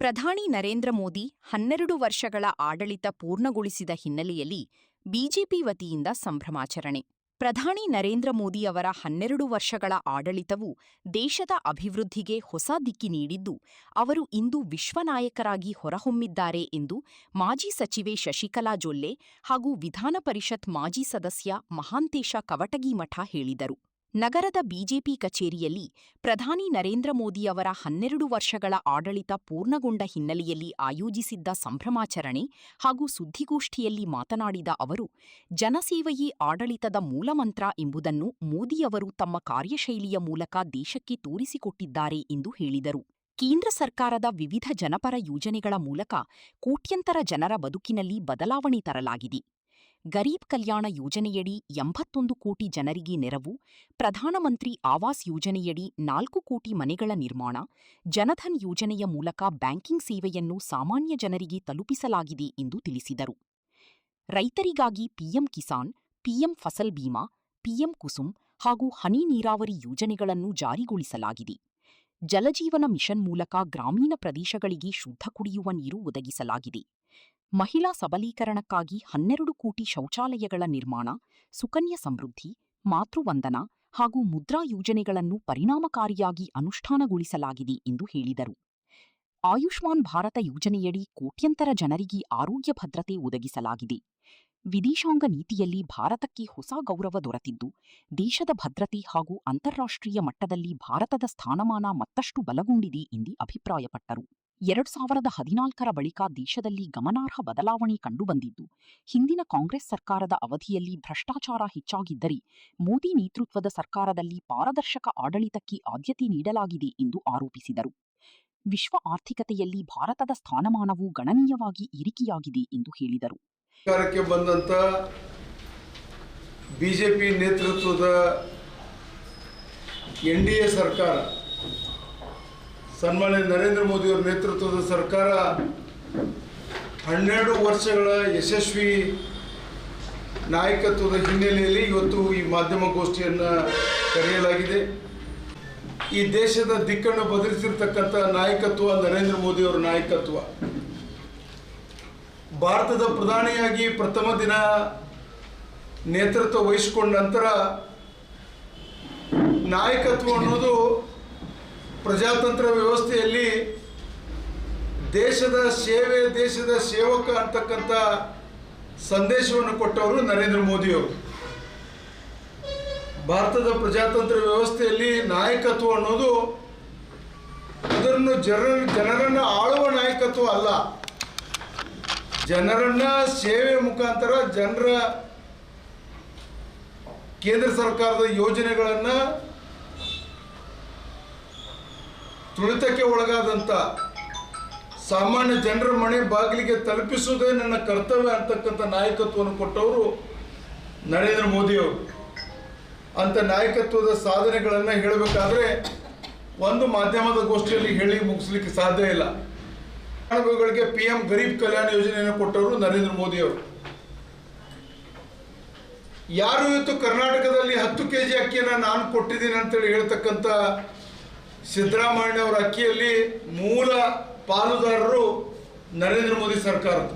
ಪ್ರಧಾನಿ ನರೇಂದ್ರ ಮೋದಿ 12 ವರ್ಷಗಳ ಆಡಳಿತ ಪೂರ್ಣಗೊಳಿಸಿದ ಹಿನ್ನೆಲೆಯಲ್ಲಿ ಬಿಜೆಪಿ ವತಿಯಿಂದ ಸಂಭ್ರಮಾಚರಣೆ. ಪ್ರಧಾನಿ ನರೇಂದ್ರ ಮೋದಿ ಅವರ 12 ವರ್ಷಗಳ ಆಡಳಿತವು ದೇಶದ ಅಭಿವೃದ್ಧಿಗೆ ಹೊಸ ದಿಕ್ಕಿ ನೀಡಿದ್ದು, ಅವರು ಇಂದು ವಿಶ್ವನಾಯಕರಾಗಿ ಹೊರಹೊಮ್ಮಿದ್ದಾರೆ ಎಂದು ಮಾಜಿ ಸಚಿವೆ ಶಶಿಕಲಾ ಜೊಲ್ಲೆ ಹಾಗೂ ವಿಧಾನ ಪರಿಷತ್ ಮಾಜಿ ಸದಸ್ಯ ಮಹಾಂತೇಶ ಕವಟಗಿಮಠ ಹೇಳಿದರು. ನಗರದ ಬಿಜೆಪಿ ಕಚೇರಿಯಲ್ಲಿ ಪ್ರಧಾನಿ ನರೇಂದ್ರ ಮೋದಿ ಅವರ 12 ವರ್ಷಗಳ ಆಡಳಿತ ಪೂರ್ಣಗೊಂಡ ಹಿನ್ನೆಲೆಯಲ್ಲಿ ಆಯೋಜಿಸಿದ್ದ ಸಂಭ್ರಮಾಚರಣೆ ಹಾಗೂ ಸುದ್ದಿಗೋಷ್ಠಿಯಲ್ಲಿ ಮಾತನಾಡಿದ ಅವರು, ಜನಸೇವೆಯೇ ಆಡಳಿತದ ಮೂಲಮಂತ್ರ ಎಂಬುದನ್ನು ಮೋದಿಯವರು ತಮ್ಮ ಕಾರ್ಯಶೈಲಿಯ ಮೂಲಕ ದೇಶಕ್ಕೆ ತೋರಿಸಿಕೊಟ್ಟಿದ್ದಾರೆ ಎಂದು ಹೇಳಿದರು. ಕೇಂದ್ರ ಸರ್ಕಾರದ ವಿವಿಧ ಜನಪರ ಯೋಜನೆಗಳ ಮೂಲಕ ಕೋಟ್ಯಂತರ ಜನರ ಬದುಕಿನಲ್ಲಿ ಬದಲಾವಣೆ ತರಲಾಗಿದೆ. ಗರೀಬ್ ಕಲ್ಯಾಣ ಯೋಜನೆಯಡಿ 81 ಕೋಟಿ ಜನರಿಗೆ ನೆರವು, ಪ್ರಧಾನಮಂತ್ರಿ ಆವಾಸ್ ಯೋಜನೆಯಡಿ 4 ಕೋಟಿ ಮನೆಗಳ ನಿರ್ಮಾಣ, ಜನಧನ್ ಯೋಜನೆಯ ಮೂಲಕ ಬ್ಯಾಂಕಿಂಗ್ ಸೇವೆಯನ್ನು ಸಾಮಾನ್ಯ ಜನರಿಗೆ ತಲುಪಿಸಲಾಗಿದೆ ಎಂದು ತಿಳಿಸಿದರು. ರೈತರಿಗಾಗಿ PM Kisan, PM Fasal Bima, PM Kusum ಹಾಗೂ ಹನಿ ನೀರಾವರಿ ಯೋಜನೆಗಳನ್ನು ಜಾರಿಗೊಳಿಸಲಾಗಿದೆ. ಜಲಜೀವನ ಮಿಷನ್ ಮೂಲಕ ಗ್ರಾಮೀಣ ಪ್ರದೇಶಗಳಿಗೆ ಶುದ್ಧ ಕುಡಿಯುವ ನೀರು ಒದಗಿಸಲಾಗಿದೆ. ಮಹಿಳಾ ಸಬಲೀಕರಣಕ್ಕಾಗಿ 12 ಕೋಟಿ ಶೌಚಾಲಯಗಳ ನಿರ್ಮಾಣ, ಸುಕನ್ಯಾ ಸಮೃದ್ಧಿ, ಮಾತೃವಂದನಾ ಹಾಗೂ ಮುದ್ರಾ ಯೋಜನೆಗಳನ್ನು ಪರಿಣಾಮಕಾರಿಯಾಗಿ ಅನುಷ್ಠಾನಗೊಳಿಸಲಾಗಿದೆ ಎಂದು ಹೇಳಿದರು. ಆಯುಷ್ಮಾನ್ ಭಾರತ ಯೋಜನೆಯಡಿ ಕೋಟ್ಯಂತರ ಜನರಿಗೆ ಆರೋಗ್ಯ ಭದ್ರತೆ ಒದಗಿಸಲಾಗಿದೆ. ವಿದೇಶಾಂಗ ನೀತಿಯಲ್ಲಿ ಭಾರತಕ್ಕೆ ಹೊಸ ಗೌರವ ದೊರೆತಿದ್ದು, ದೇಶದ ಭದ್ರತೆ ಹಾಗೂ ಅಂತಾರಾಷ್ಟ್ರೀಯ ಮಟ್ಟದಲ್ಲಿ ಭಾರತದ ಸ್ಥಾನಮಾನ ಮತ್ತಷ್ಟು ಬಲಗೊಂಡಿದೆ ಎಂದು ಅಭಿಪ್ರಾಯಪಟ್ಟರು. 2014ರ ಬಳಿಕ ದೇಶದಲ್ಲಿ ಗಮನಾರ್ಹ ಬದಲಾವಣೆ ಕಂಡುಬಂದಿದ್ದು, ಹಿಂದಿನ ಕಾಂಗ್ರೆಸ್ ಸರ್ಕಾರದ ಅವಧಿಯಲ್ಲಿ ಭ್ರಷ್ಟಾಚಾರ ಹೆಚ್ಚಾಗಿದ್ದರೆ ಮೋದಿ ನೇತೃತ್ವದ ಸರ್ಕಾರದಲ್ಲಿ ಪಾರದರ್ಶಕ ಆಡಳಿತಕ್ಕೆ ಆದ್ಯತೆ ನೀಡಲಾಗಿದೆ ಎಂದು ಆರೋಪಿಸಿದರು. ವಿಶ್ವ ಆರ್ಥಿಕತೆಯಲ್ಲಿ ಭಾರತದ ಸ್ಥಾನಮಾನವು ಗಣನೀಯವಾಗಿ ಏರಿಕೆಯಾಗಿದೆ ಎಂದು ಹೇಳಿದರು. ಸರ್ಕಾರಕ್ಕೆ ಬಂದಂತ ಬಿಜೆಪಿ ನೇತೃತ್ವದ ಎನ್ಡಿಎ ಸರ್ಕಾರ, ಸನ್ಮಾನ್ಯ ನರೇಂದ್ರ ಮೋದಿಯವರ ನೇತೃತ್ವದ ಸರ್ಕಾರ 12 ವರ್ಷಗಳ ಯಶಸ್ವಿ ನಾಯಕತ್ವದ ಹಿನ್ನೆಲೆಯಲ್ಲಿ ಇವತ್ತು ಈ ಮಾಧ್ಯಮಗೋಷ್ಠಿಯನ್ನು ಕರೆಯಲಾಗಿದೆ. ಈ ದೇಶದ ದಿಕ್ಕನ್ನು ಬದಲಿಸಿರ್ತಕ್ಕಂಥ ನಾಯಕತ್ವ ನರೇಂದ್ರ ಮೋದಿಯವರ ನಾಯಕತ್ವ. ಭಾರತದ ಪ್ರಧಾನಿಯಾಗಿ ಪ್ರಥಮ ದಿನ ನೇತೃತ್ವ ವಹಿಸಿಕೊಂಡ ನಂತರ ನಾಯಕತ್ವ ಅನ್ನೋದು ಪ್ರಜಾತಂತ್ರ ವ್ಯವಸ್ಥೆಯಲ್ಲಿ ದೇಶದ ಸೇವೆ, ದೇಶದ ಸೇವಕ ಅಂತಕ್ಕಂಥ ಸಂದೇಶವನ್ನು ಕೊಟ್ಟವರು ನರೇಂದ್ರ ಮೋದಿಯವರು. ಭಾರತದ ಪ್ರಜಾತಂತ್ರ ವ್ಯವಸ್ಥೆಯಲ್ಲಿ ನಾಯಕತ್ವ ಅನ್ನೋದು ಅದನ್ನು ಜನರನ್ನು ಆಳುವ ನಾಯಕತ್ವ ಅಲ್ಲ, ಜನರನ್ನ ಸೇವೆ ಮುಖಾಂತರ ಜನರ ಕೇಂದ್ರ ಸರ್ಕಾರದ ಯೋಜನೆಗಳನ್ನು ತುಳಿತಕ್ಕೆ ಒಳಗಾದಂಥ ಸಾಮಾನ್ಯ ಜನರ ಮನೆ ಬಾಗಿಲಿಗೆ ತಲುಪಿಸುವುದೇ ನನ್ನ ಕರ್ತವ್ಯ ಅಂತಕ್ಕಂಥ ನಾಯಕತ್ವವನ್ನು ಕೊಟ್ಟವರು ನರೇಂದ್ರ ಮೋದಿಯವರು. ಅಂಥ ನಾಯಕತ್ವದ ಸಾಧನೆಗಳನ್ನು ಹೇಳಬೇಕಾದ್ರೆ ಒಂದು ಮಾಧ್ಯಮದ ಗೋಷ್ಠಿಯಲ್ಲಿ ಹೇಳಿ ಮುಗಿಸ್ಲಿಕ್ಕೆ ಸಾಧ್ಯ ಇಲ್ಲ. ಫಲಾನುಭವಿಗಳಿಗೆ ಪಿಎಂ ಗರೀಬ್ ಕಲ್ಯಾಣ ಯೋಜನೆಯನ್ನು ಕೊಟ್ಟವರು ನರೇಂದ್ರ ಮೋದಿಯವರು. ಯಾರು ಇವತ್ತು ಕರ್ನಾಟಕದಲ್ಲಿ 10 kg ಅಕ್ಕಿಯನ್ನು ನಾನು ಕೊಟ್ಟಿದ್ದೀನಿ ಅಂತೇಳಿ ಹೇಳ್ತಕ್ಕಂಥ ಸಿದ್ದರಾಮಯ್ಯ ಅವರ ಅಕ್ಕಿಯಲ್ಲಿ ಮೂಲ ಪಾಲುದಾರರು ನರೇಂದ್ರ ಮೋದಿ ಸರ್ಕಾರದ.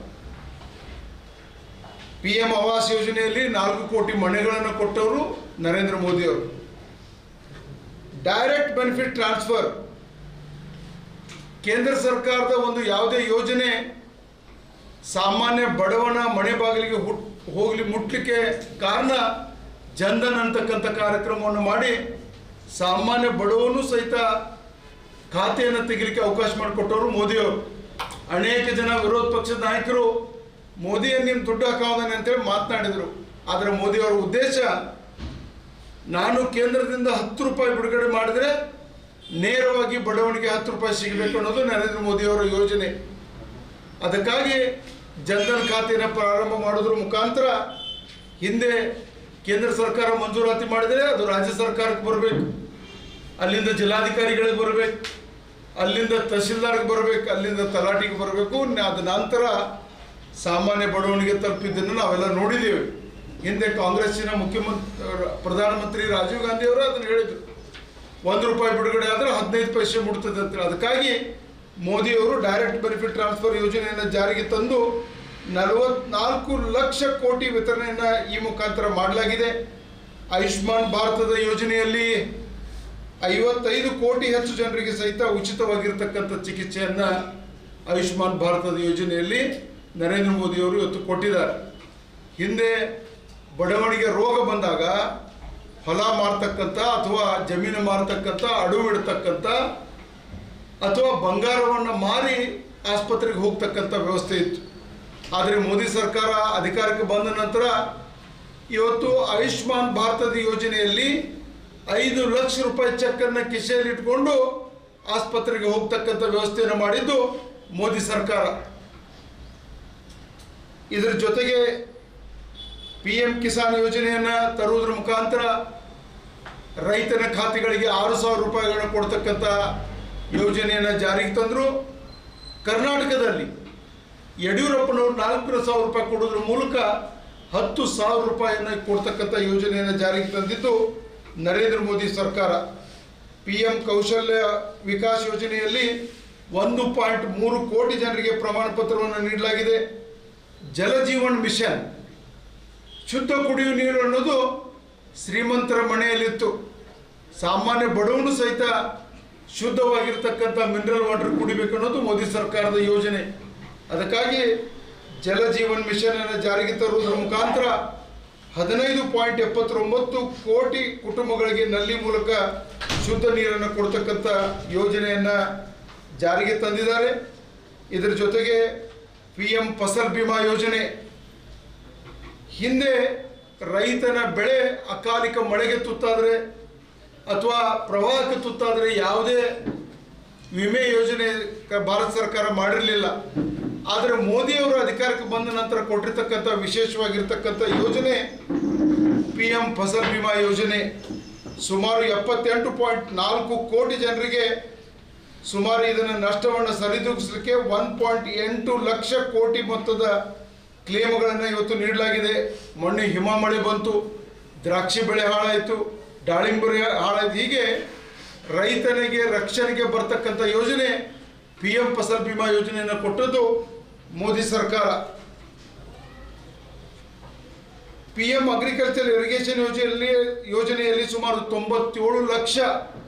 ಪಿಎಂ ಆವಾಸ್ ಯೋಜನೆಯಲ್ಲಿ 4 ಕೋಟಿ ಮನೆಗಳನ್ನು ಕೊಟ್ಟವರು ನರೇಂದ್ರ ಮೋದಿಯವರು. ಡೈರೆಕ್ಟ್ ಬೆನಿಫಿಟ್ ಟ್ರಾನ್ಸ್ಫರ್, ಕೇಂದ್ರ ಸರ್ಕಾರದ ಒಂದು ಯಾವುದೇ ಯೋಜನೆ ಸಾಮಾನ್ಯ ಬಡವನ ಮನೆ ಬಾಗಿಲಿಗೆ ಹೋಗಲಿ ಮುಟ್ಲಿಕ್ಕೆ ಕಾರಣ ಜನ್ಧನ್ ಅಂತಕ್ಕಂಥ ಕಾರ್ಯಕ್ರಮವನ್ನು ಮಾಡಿ ಸಾಮಾನ್ಯ ಬಡವನು ಸಹಿತ ಖಾತೆಯನ್ನು ತೆಗಿಲಿಕ್ಕೆ ಅವಕಾಶ ಮಾಡಿಕೊಟ್ಟವರು ಮೋದಿಯವರು. ಅನೇಕ ಜನ ವಿರೋಧ ಪಕ್ಷದ ನಾಯಕರು ಮೋದಿಯನ್ನು ನಿಮ್ಮ ದುಡ್ಡು ಹಾಕೋದಾನೆ ಅಂತೇಳಿ ಮಾತನಾಡಿದರು. ಆದರೆ ಮೋದಿಯವರ ಉದ್ದೇಶ, ನಾನು ಕೇಂದ್ರದಿಂದ 10 ರೂಪಾಯಿ ಬಿಡುಗಡೆ ಮಾಡಿದರೆ ನೇರವಾಗಿ ಬಡವನಿಗೆ 10 ರೂಪಾಯಿ ಸಿಗಬೇಕು ಅನ್ನೋದು ನರೇಂದ್ರ ಮೋದಿಯವರ ಯೋಜನೆ. ಅದಕ್ಕಾಗಿ ಜನ್ಧನ್ ಖಾತೆಯನ್ನು ಪ್ರಾರಂಭ ಮಾಡೋದ್ರ ಮುಖಾಂತರ ಹಿಂದೆ ಕೇಂದ್ರ ಸರ್ಕಾರ ಮಂಜೂರಾತಿ ಮಾಡಿದರೆ ಅದು ರಾಜ್ಯ ಸರ್ಕಾರಕ್ಕೆ ಬರಬೇಕು, ಅಲ್ಲಿಂದ ಜಿಲ್ಲಾಧಿಕಾರಿಗಳಿಗೆ ಬರಬೇಕು, ಅಲ್ಲಿಂದ ತಹಸೀಲ್ದಾರ್ಗೆ ಬರಬೇಕು, ಅಲ್ಲಿಂದ ತಲಾಟಿಗೆ ಬರಬೇಕು. ಅದ ನಂತರ ಸಾಮಾನ್ಯ ಬಡವನಿಗೆ ತಲುಪಿದ್ದನ್ನು ನಾವೆಲ್ಲ ನೋಡಿದ್ದೇವೆ. ಹಿಂದೆ ಕಾಂಗ್ರೆಸ್ಸಿನ ಪ್ರಧಾನಮಂತ್ರಿ ರಾಜೀವ್ ಗಾಂಧಿ ಅವರು ಅದನ್ನು ಹೇಳಿದರು, 1 ರೂಪಾಯಿ ಬಿಡುಗಡೆ ಆದರೆ 15 ಪೈಸೆ ಮುಟ್ತದೆ ಅಂತೇಳಿ. ಅದಕ್ಕಾಗಿ ಮೋದಿಯವರು ಡೈರೆಕ್ಟ್ ಬೆನಿಫಿಟ್ ಟ್ರಾನ್ಸ್ಫರ್ ಯೋಜನೆಯನ್ನು ಜಾರಿಗೆ ತಂದು 44 ಲಕ್ಷ ಕೋಟಿ ವಿತರಣೆಯನ್ನು ಈ ಮುಖಾಂತರ ಮಾಡಲಾಗಿದೆ. ಆಯುಷ್ಮಾನ್ ಭಾರತದ ಯೋಜನೆಯಲ್ಲಿ 55 ಕೋಟಿ ಹೆಚ್ಚು ಜನರಿಗೆ ಸಹಿತ ಉಚಿತವಾಗಿರ್ತಕ್ಕಂಥ ಚಿಕಿತ್ಸೆಯನ್ನು ಆಯುಷ್ಮಾನ್ ಭಾರತದ ಯೋಜನೆಯಲ್ಲಿ ನರೇಂದ್ರ ಮೋದಿಯವರು ಇವತ್ತು ಕೊಟ್ಟಿದ್ದಾರೆ. ಹಿಂದೆ ಬಡವಣಿಗೆ ರೋಗ ಬಂದಾಗ ಹೊಲ ಮಾರ್ತಕ್ಕಂಥ ಅಥವಾ ಜಮೀನು ಮಾರ್ತಕ್ಕಂಥ, ಅಡವು ಇಡ್ತಕ್ಕಂಥ ಅಥವಾ ಬಂಗಾರವನ್ನು ಮಾರಿ ಆಸ್ಪತ್ರೆಗೆ ಹೋಗ್ತಕ್ಕಂಥ ವ್ಯವಸ್ಥೆ ಇತ್ತು. ಆದರೆ ಮೋದಿ ಸರ್ಕಾರ ಅಧಿಕಾರಕ್ಕೆ ಬಂದ ನಂತರ ಇವತ್ತು ಆಯುಷ್ಮಾನ್ ಭಾರತದ ಯೋಜನೆಯಲ್ಲಿ 5 ಲಕ್ಷ ರೂಪಾಯಿ ಚೆಕ್ಕನ್ನು ಕಿಸೆಯಲ್ಲಿ ಇಟ್ಕೊಂಡು ಆಸ್ಪತ್ರೆಗೆ ಹೋಗ್ತಕ್ಕಂಥ ವ್ಯವಸ್ಥೆಯನ್ನು ಮಾಡಿದ್ದು ಮೋದಿ ಸರ್ಕಾರ. ಇದರ ಜೊತೆಗೆ PM ಕಿಸಾನ್ ಯೋಜನೆಯನ್ನು ತರುವುದರ ಮುಖಾಂತರ ರೈತನ ಖಾತೆಗಳಿಗೆ 6,000 ರೂಪಾಯಿಗಳನ್ನು ಕೊಡ್ತಕ್ಕಂಥ ಯೋಜನೆಯನ್ನು ಜಾರಿಗೆ ತಂದರು. ಕರ್ನಾಟಕದಲ್ಲಿ ಯಡಿಯೂರಪ್ಪನವರು 4,000 ರೂಪಾಯಿ ಕೊಡೋದ್ರ ಮೂಲಕ 10,000 ರೂಪಾಯಿಯನ್ನು ಕೊಡ್ತಕ್ಕಂಥ ಯೋಜನೆಯನ್ನು ಜಾರಿಗೆ ತಂದಿದ್ದು ನರೇಂದ್ರ ಮೋದಿ ಸರ್ಕಾರ. PM ಕೌಶಲ್ಯ ವಿಕಾಸ್ ಯೋಜನೆಯಲ್ಲಿ 1.3 ಕೋಟಿ ಜನರಿಗೆ ಪ್ರಮಾಣ ಪತ್ರವನ್ನು ನೀಡಲಾಗಿದೆ. ಜಲಜೀವನ್ ಮಿಷನ್, ಶುದ್ಧ ಕುಡಿಯುವ ನೀರು ಅನ್ನೋದು ಶ್ರೀಮಂತರ ಮನೆಯಲ್ಲಿತ್ತು. ಸಾಮಾನ್ಯ ಬಡವನು ಸಹಿತ ಶುದ್ಧವಾಗಿರ್ತಕ್ಕಂಥ ಮಿನರಲ್ ವಾಟರ್ ಕುಡಿಬೇಕು ಅನ್ನೋದು ಮೋದಿ ಸರ್ಕಾರದ ಯೋಜನೆ. ಅದಕ್ಕಾಗಿ ಜಲಜೀವನ್ ಮಿಷನ್ ಅನ್ನು ಜಾರಿಗೆ ತರುವುದರ ಮುಖಾಂತರ 15.79 ಕೋಟಿ ಕುಟುಂಬಗಳಿಗೆ ನಲ್ಲಿ ಮೂಲಕ ಶುದ್ಧ ನೀರನ್ನು ಕೊಡ್ತಕ್ಕಂಥ ಯೋಜನೆಯನ್ನು ಜಾರಿಗೆ ತಂದಿದ್ದಾರೆ. ಇದರ ಜೊತೆಗೆ PM ಫಸಲ್ ಬಿಮಾ ಯೋಜನೆ, ಹಿಂದೆ ರೈತನ ಬೆಳೆ ಅಕಾಲಿಕ ಮಳೆಗೆ ತುತ್ತಾದರೆ ಅಥವಾ ಪ್ರವಾಹಕ್ಕೆ ತುತ್ತಾದರೆ ಯಾವುದೇ ವಿಮೆ ಯೋಜನೆ ಭಾರತ ಸರ್ಕಾರ ಮಾಡಿರಲಿಲ್ಲ. ಆದರೆ ಮೋದಿಯವರು ಅಧಿಕಾರಕ್ಕೆ ಬಂದ ನಂತರ ಕೊಟ್ಟಿರ್ತಕ್ಕಂಥ ವಿಶೇಷವಾಗಿರ್ತಕ್ಕಂಥ ಯೋಜನೆ PM ಫಸಲ್ ಬಿಮಾ ಯೋಜನೆ. ಸುಮಾರು 78.4 ಕೋಟಿ ಜನರಿಗೆ ಸುಮಾರು ಇದನ್ನು ನಷ್ಟವನ್ನು ಸರಿದೂಗಿಸಲಿಕ್ಕೆ 1.8 ಲಕ್ಷ ಕೋಟಿ ಮೊತ್ತದ ಕ್ಲೇಮ್ಗಳನ್ನು ಇವತ್ತು ನೀಡಲಾಗಿದೆ. ಮೊನ್ನೆ ಹಿಮ ಮಳೆ ಬಂತು, ದ್ರಾಕ್ಷಿ ಬೆಳೆ ಹಾಳಾಯಿತು, ದಾಳಿಂಬೆ ಹಾಳಾಯಿತು. ಹೀಗೆ ರೈತನಿಗೆ ರಕ್ಷಣೆಗೆ ಬರ್ತಕ್ಕಂಥ ಯೋಜನೆ PM ಫಸಲ್ ಬಿಮಾ ಯೋಜನೆಯನ್ನು ಕೊಟ್ಟದ್ದು ಮೋದಿ ಸರ್ಕಾರ. PM ಅಗ್ರಿಕಲ್ಚರ್ ಇರಿಗೇಷನ್ ಯೋಜನೆಯಲ್ಲಿ ಸುಮಾರು 97 ಲಕ್ಷ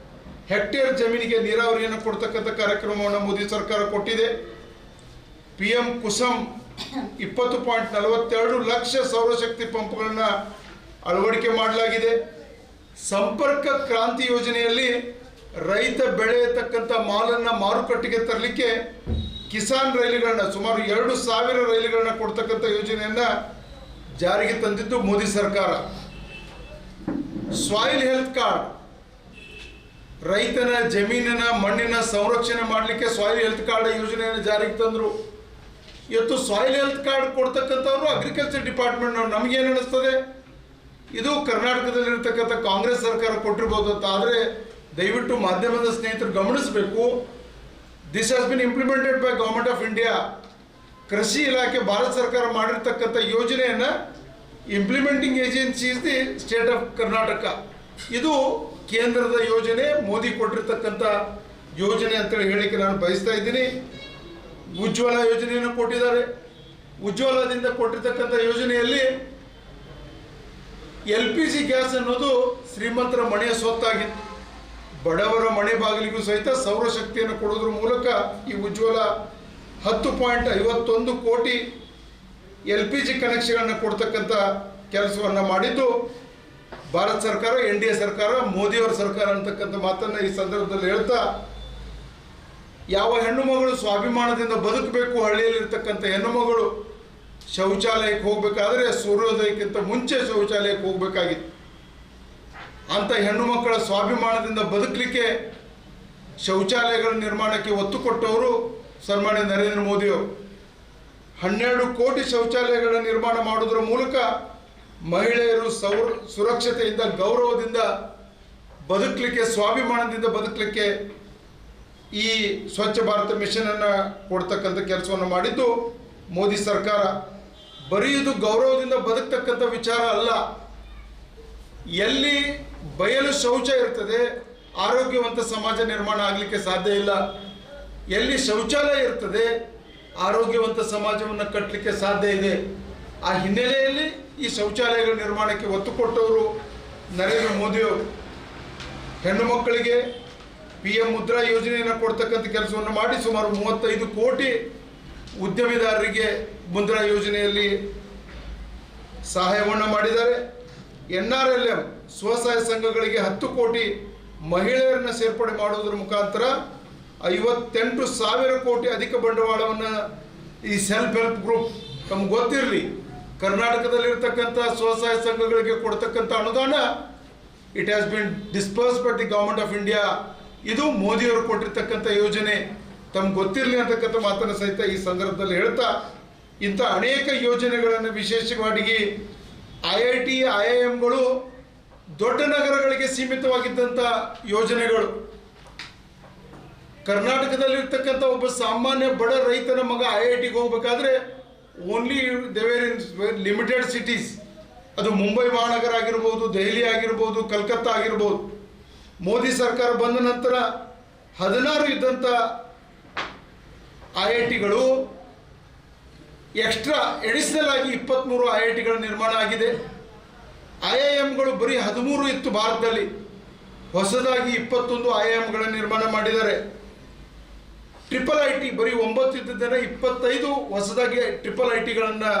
ಹೆಕ್ಟೇರ್ ಜಮೀನಿಗೆ ನೀರಾವರಿಯನ್ನು ಕೊಡ್ತಕ್ಕಂಥ ಕಾರ್ಯಕ್ರಮವನ್ನು ಮೋದಿ ಸರ್ಕಾರ ಕೊಟ್ಟಿದೆ. PM ಕುಸುಮ್ 20.42 ಲಕ್ಷ ಸೌರಶಕ್ತಿ ಪಂಪ್ಗಳನ್ನು ಅಳವಡಿಕೆ ಮಾಡಲಾಗಿದೆ. ಸಂಪರ್ಕ ಕ್ರಾಂತಿ ಯೋಜನೆಯಲ್ಲಿ ರೈತ ಬೆಳೆಯತಕ್ಕಂಥ ಮಾಲನ್ನು ಮಾರುಕಟ್ಟೆಗೆ ತರಲಿಕ್ಕೆ ಕಿಸಾನ್ ರೈಲುಗಳನ್ನ ಸುಮಾರು 2,000 ರೈಲುಗಳನ್ನ ಕೊಡ್ತಕ್ಕಂಥ ಯೋಜನೆಯನ್ನು ಜಾರಿಗೆ ತಂದಿದ್ದು ಮೋದಿ ಸರ್ಕಾರ. ಸಾಯಿಲ್ ಹೆಲ್ತ್ ಕಾರ್ಡ್, ರೈತನ ಜಮೀನಿನ ಮಣ್ಣಿನ ಸಂರಕ್ಷಣೆ ಮಾಡಲಿಕ್ಕೆ ಸಾಯಿಲ್ ಹೆಲ್ತ್ ಕಾರ್ಡ್ ಯೋಜನೆಯನ್ನು ಜಾರಿಗೆ ತಂದರು. ಇವತ್ತು ಸಾಯಿಲ್ ಹೆಲ್ತ್ ಕಾರ್ಡ್ ಕೊಡ್ತಕ್ಕಂಥವ್ರು ಅಗ್ರಿಕಲ್ಚರ್ ಡಿಪಾರ್ಟ್ಮೆಂಟ್ನವ್ರು. ನಮಗೇನು ಅನ್ನಿಸ್ತದೆ, ಇದು ಕರ್ನಾಟಕದಲ್ಲಿರ್ತಕ್ಕಂಥ ಕಾಂಗ್ರೆಸ್ ಸರ್ಕಾರ ಕೊಟ್ಟಿರ್ಬೋದು ಅಂತ. ಆದರೆ ದಯವಿಟ್ಟು ಮಾಧ್ಯಮದ ಸ್ನೇಹಿತರು ಗಮನಿಸಬೇಕು, this has been implemented by government of India. ಕೃಷಿ ಇಲಾಖೆ ಭಾರತ ಸರ್ಕಾರ ಮಾಡಿರ್ತಕ್ಕಂಥ ಯೋಜನೆಯನ್ನು implementing agency is the state of Karnataka. ಇದು ಕೇಂದ್ರದ ಯೋಜನೆ, ಮೋದಿ ಕೊಟ್ಟಿರ್ತಕ್ಕಂಥ ಯೋಜನೆ ಅಂತೇಳಿ ಹೇಳಿಕೆ ನಾನು ಬಯಸ್ತಾ ಇದ್ದೀನಿ. ಉಜ್ವಲ ಯೋಜನೆಯನ್ನು ಕೊಟ್ಟಿದ್ದಾರೆ. ಉಜ್ವಲದಿಂದ ಕೊಟ್ಟಿರ್ತಕ್ಕಂಥ ಯೋಜನೆಯಲ್ಲಿ LPG ಗ್ಯಾಸ್ ಅನ್ನೋದು ಶ್ರೀಮಂತರ ಮನೆಯ ಸ್ವತ್ತಾಗಿತ್ತು. ಬಡವರ ಮನೆ ಬಾಗಿಲಿಗೂ ಸಹಿತ ಸೌರಶಕ್ತಿಯನ್ನು ಕೊಡೋದ್ರ ಮೂಲಕ ಈ ಉಜ್ವಲ 10.51 ಕೋಟಿ LPG ಕನೆಕ್ಷನ್ಗಳನ್ನು ಕೊಡ್ತಕ್ಕಂಥ ಕೆಲಸವನ್ನು ಮಾಡಿದ್ದು ಭಾರತ ಸರ್ಕಾರ, NDA ಸರ್ಕಾರ, ಮೋದಿಯವರ ಸರ್ಕಾರ ಅಂತಕ್ಕಂಥ ಮಾತನ್ನು ಈ ಸಂದರ್ಭದಲ್ಲಿ ಹೇಳ್ತಾ, ಯಾವ ಹೆಣ್ಣು ಮಗಳು ಸ್ವಾಭಿಮಾನದಿಂದ ಬದುಕಬೇಕು, ಹಳ್ಳಿಯಲ್ಲಿರ್ತಕ್ಕಂಥ ಹೆಣ್ಣು ಮಗಳು ಶೌಚಾಲಯಕ್ಕೆ ಹೋಗಬೇಕಾದ್ರೆ ಸೂರ್ಯೋದಯಕ್ಕಿಂತ ಮುಂಚೆ ಶೌಚಾಲಯಕ್ಕೆ ಹೋಗಬೇಕಾಗಿತ್ತು. ಅಂಥ ಹೆಣ್ಣು ಮಕ್ಕಳ ಸ್ವಾಭಿಮಾನದಿಂದ ಬದುಕಲಿಕ್ಕೆ ಶೌಚಾಲಯಗಳ ನಿರ್ಮಾಣಕ್ಕೆ ಒತ್ತು ಕೊಟ್ಟವರು ಸನ್ಮಾನ್ಯ ನರೇಂದ್ರ ಮೋದಿಯವರು. 12 ಕೋಟಿ ಶೌಚಾಲಯಗಳ ನಿರ್ಮಾಣ ಮಾಡೋದ್ರ ಮೂಲಕ ಮಹಿಳೆಯರು ಸುರಕ್ಷತೆಯಿಂದ, ಗೌರವದಿಂದ ಬದುಕಲಿಕ್ಕೆ, ಸ್ವಾಭಿಮಾನದಿಂದ ಬದುಕಲಿಕ್ಕೆ ಈ ಸ್ವಚ್ಛ ಭಾರತ ಮಿಷನನ್ನು ಕೊಡ್ತಕ್ಕಂಥ ಕೆಲಸವನ್ನು ಮಾಡಿದ್ದು ಮೋದಿ ಸರ್ಕಾರ. ಬರೀ ಇದು ಗೌರವದಿಂದ ಬದುಕ್ತಕ್ಕಂಥ ವಿಚಾರ ಅಲ್ಲ. ಎಲ್ಲಿ ಬಯಲು ಶೌಚ ಇರ್ತದೆ, ಆರೋಗ್ಯವಂತ ಸಮಾಜ ನಿರ್ಮಾಣ ಆಗಲಿಕ್ಕೆ ಸಾಧ್ಯ ಇಲ್ಲ. ಎಲ್ಲಿ ಶೌಚಾಲಯ ಇರ್ತದೆ ಆರೋಗ್ಯವಂತ ಸಮಾಜವನ್ನು ಕಟ್ಟಲಿಕ್ಕೆ ಸಾಧ್ಯ ಇದೆ. ಆ ಹಿನ್ನೆಲೆಯಲ್ಲಿ ಈ ಶೌಚಾಲಯಗಳ ನಿರ್ಮಾಣಕ್ಕೆ ಒತ್ತು ಕೊಟ್ಟವರು ನರೇಂದ್ರ ಮೋದಿಯವರು. ಹೆಣ್ಣು ಮಕ್ಕಳಿಗೆ PM ಮುದ್ರಾ ಯೋಜನೆಯನ್ನು ಕೊಡ್ತಕ್ಕಂಥ ಕೆಲಸವನ್ನು ಮಾಡಿ ಸುಮಾರು 35 ಕೋಟಿ ಉದ್ಯಮಿದಾರರಿಗೆ ಮುದ್ರಾ ಯೋಜನೆಯಲ್ಲಿ ಸಹಾಯವನ್ನು ಮಾಡಿದ್ದಾರೆ. NRLM ಸ್ವಸಹಾಯ ಸಂಘಗಳಿಗೆ 10 ಕೋಟಿ ಮಹಿಳೆಯರನ್ನು ಸೇರ್ಪಡೆ ಮಾಡುವುದರ ಮುಖಾಂತರ 58,000 ಕೋಟಿ ಅಧಿಕ ಬಂಡವಾಳವನ್ನು ಈ ಸೆಲ್ಫ್ ಹೆಲ್ಪ್ ಗ್ರೂಪ್, ತಮ್ಗೆ ಗೊತ್ತಿರಲಿ, ಕರ್ನಾಟಕದಲ್ಲಿರ್ತಕ್ಕಂಥ ಸ್ವಸಹಾಯ ಸಂಘಗಳಿಗೆ ಕೊಡ್ತಕ್ಕಂಥ ಅನುದಾನ it has been disperse by the government of India. ಇದು ಮೋದಿಯವರು ಕೊಟ್ಟಿರ್ತಕ್ಕಂಥ ಯೋಜನೆ, ತಮ್ಗೆ ಗೊತ್ತಿರಲಿ ಅಂತಕ್ಕಂಥ ಮಾತನ್ನು ಸಹಿತ ಈ ಸಂದರ್ಭದಲ್ಲಿ ಹೇಳ್ತಾ, ಇಂಥ ಅನೇಕ ಯೋಜನೆಗಳನ್ನು ವಿಶೇಷವಾಗಿ IIT IIMಗಳು ದೊಡ್ಡ ನಗರಗಳಿಗೆ ಸೀಮಿತವಾಗಿದ್ದಂಥ ಯೋಜನೆಗಳು. ಕರ್ನಾಟಕದಲ್ಲಿರ್ತಕ್ಕಂಥ ಒಬ್ಬ ಸಾಮಾನ್ಯ ಬಡ ರೈತನ ಮಗ IITಗೆ ಹೋಗ್ಬೇಕಾದ್ರೆ ಓನ್ಲಿ ದೇವೇರ್ ಇನ್ ಲಿಮಿಟೆಡ್ ಸಿಟೀಸ್. ಅದು ಮುಂಬೈ ಮಹಾನಗರ ಆಗಿರ್ಬೋದು, ದೆಹಲಿ ಆಗಿರ್ಬೋದು, ಕಲ್ಕತ್ತಾ ಆಗಿರ್ಬೋದು. ಮೋದಿ ಸರ್ಕಾರ ಬಂದ ನಂತರ 16 ಇದ್ದಂಥ IITಗಳು ಎಕ್ಸ್ಟ್ರಾ ಎಡಿಷನಲ್ ಆಗಿ 23 IITಗಳ ನಿರ್ಮಾಣ ಆಗಿದೆ. IIMಗಳು ಬರೀ 13 ಇತ್ತು ಭಾರತದಲ್ಲಿ, ಹೊಸದಾಗಿ 21 IIMಗಳ ನಿರ್ಮಾಣ ಮಾಡಿದ್ದಾರೆ. IT ಬರೀ 9 ಇದ್ದದ್ದನ್ನು 25 ಹೊಸದಾಗಿ IITಗಳನ್ನು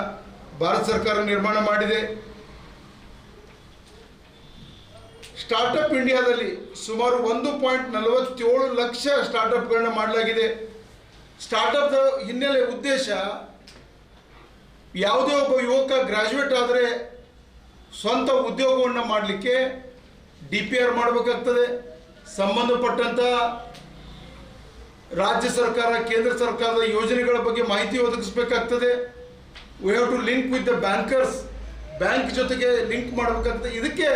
ಭಾರತ ಸರ್ಕಾರ ನಿರ್ಮಾಣ ಮಾಡಿದೆ. ಸ್ಟಾರ್ಟಪ್ ಇಂಡಿಯಾದಲ್ಲಿ ಸುಮಾರು 1.47 ಲಕ್ಷ ಸ್ಟಾರ್ಟಪ್ಗಳನ್ನ ಮಾಡಲಾಗಿದೆ. ಸ್ಟಾರ್ಟಪ್ ಹಿನ್ನೆಲೆ ಉದ್ದೇಶ, ಯಾವುದೇ ಒಬ್ಬ ಯುವಕ ಗ್ರಾಜ್ಯುಯೇಟ್ ಆದರೆ ಸ್ವಂತ ಉದ್ಯೋಗವನ್ನು ಮಾಡಲಿಕ್ಕೆ DPR ಮಾಡಬೇಕಾಗ್ತದೆ. ಸಂಬಂಧಪಟ್ಟಂಥ ರಾಜ್ಯ ಸರ್ಕಾರ, ಕೇಂದ್ರ ಸರ್ಕಾರದ ಯೋಜನೆಗಳ ಬಗ್ಗೆ ಮಾಹಿತಿ ಒದಗಿಸಬೇಕಾಗ್ತದೆ. We have to link with the bankers, bank ಜೊತೆಗೆ ಲಿಂಕ್ ಮಾಡಬೇಕಾಗ್ತದೆ. ಇದಕ್ಕೆ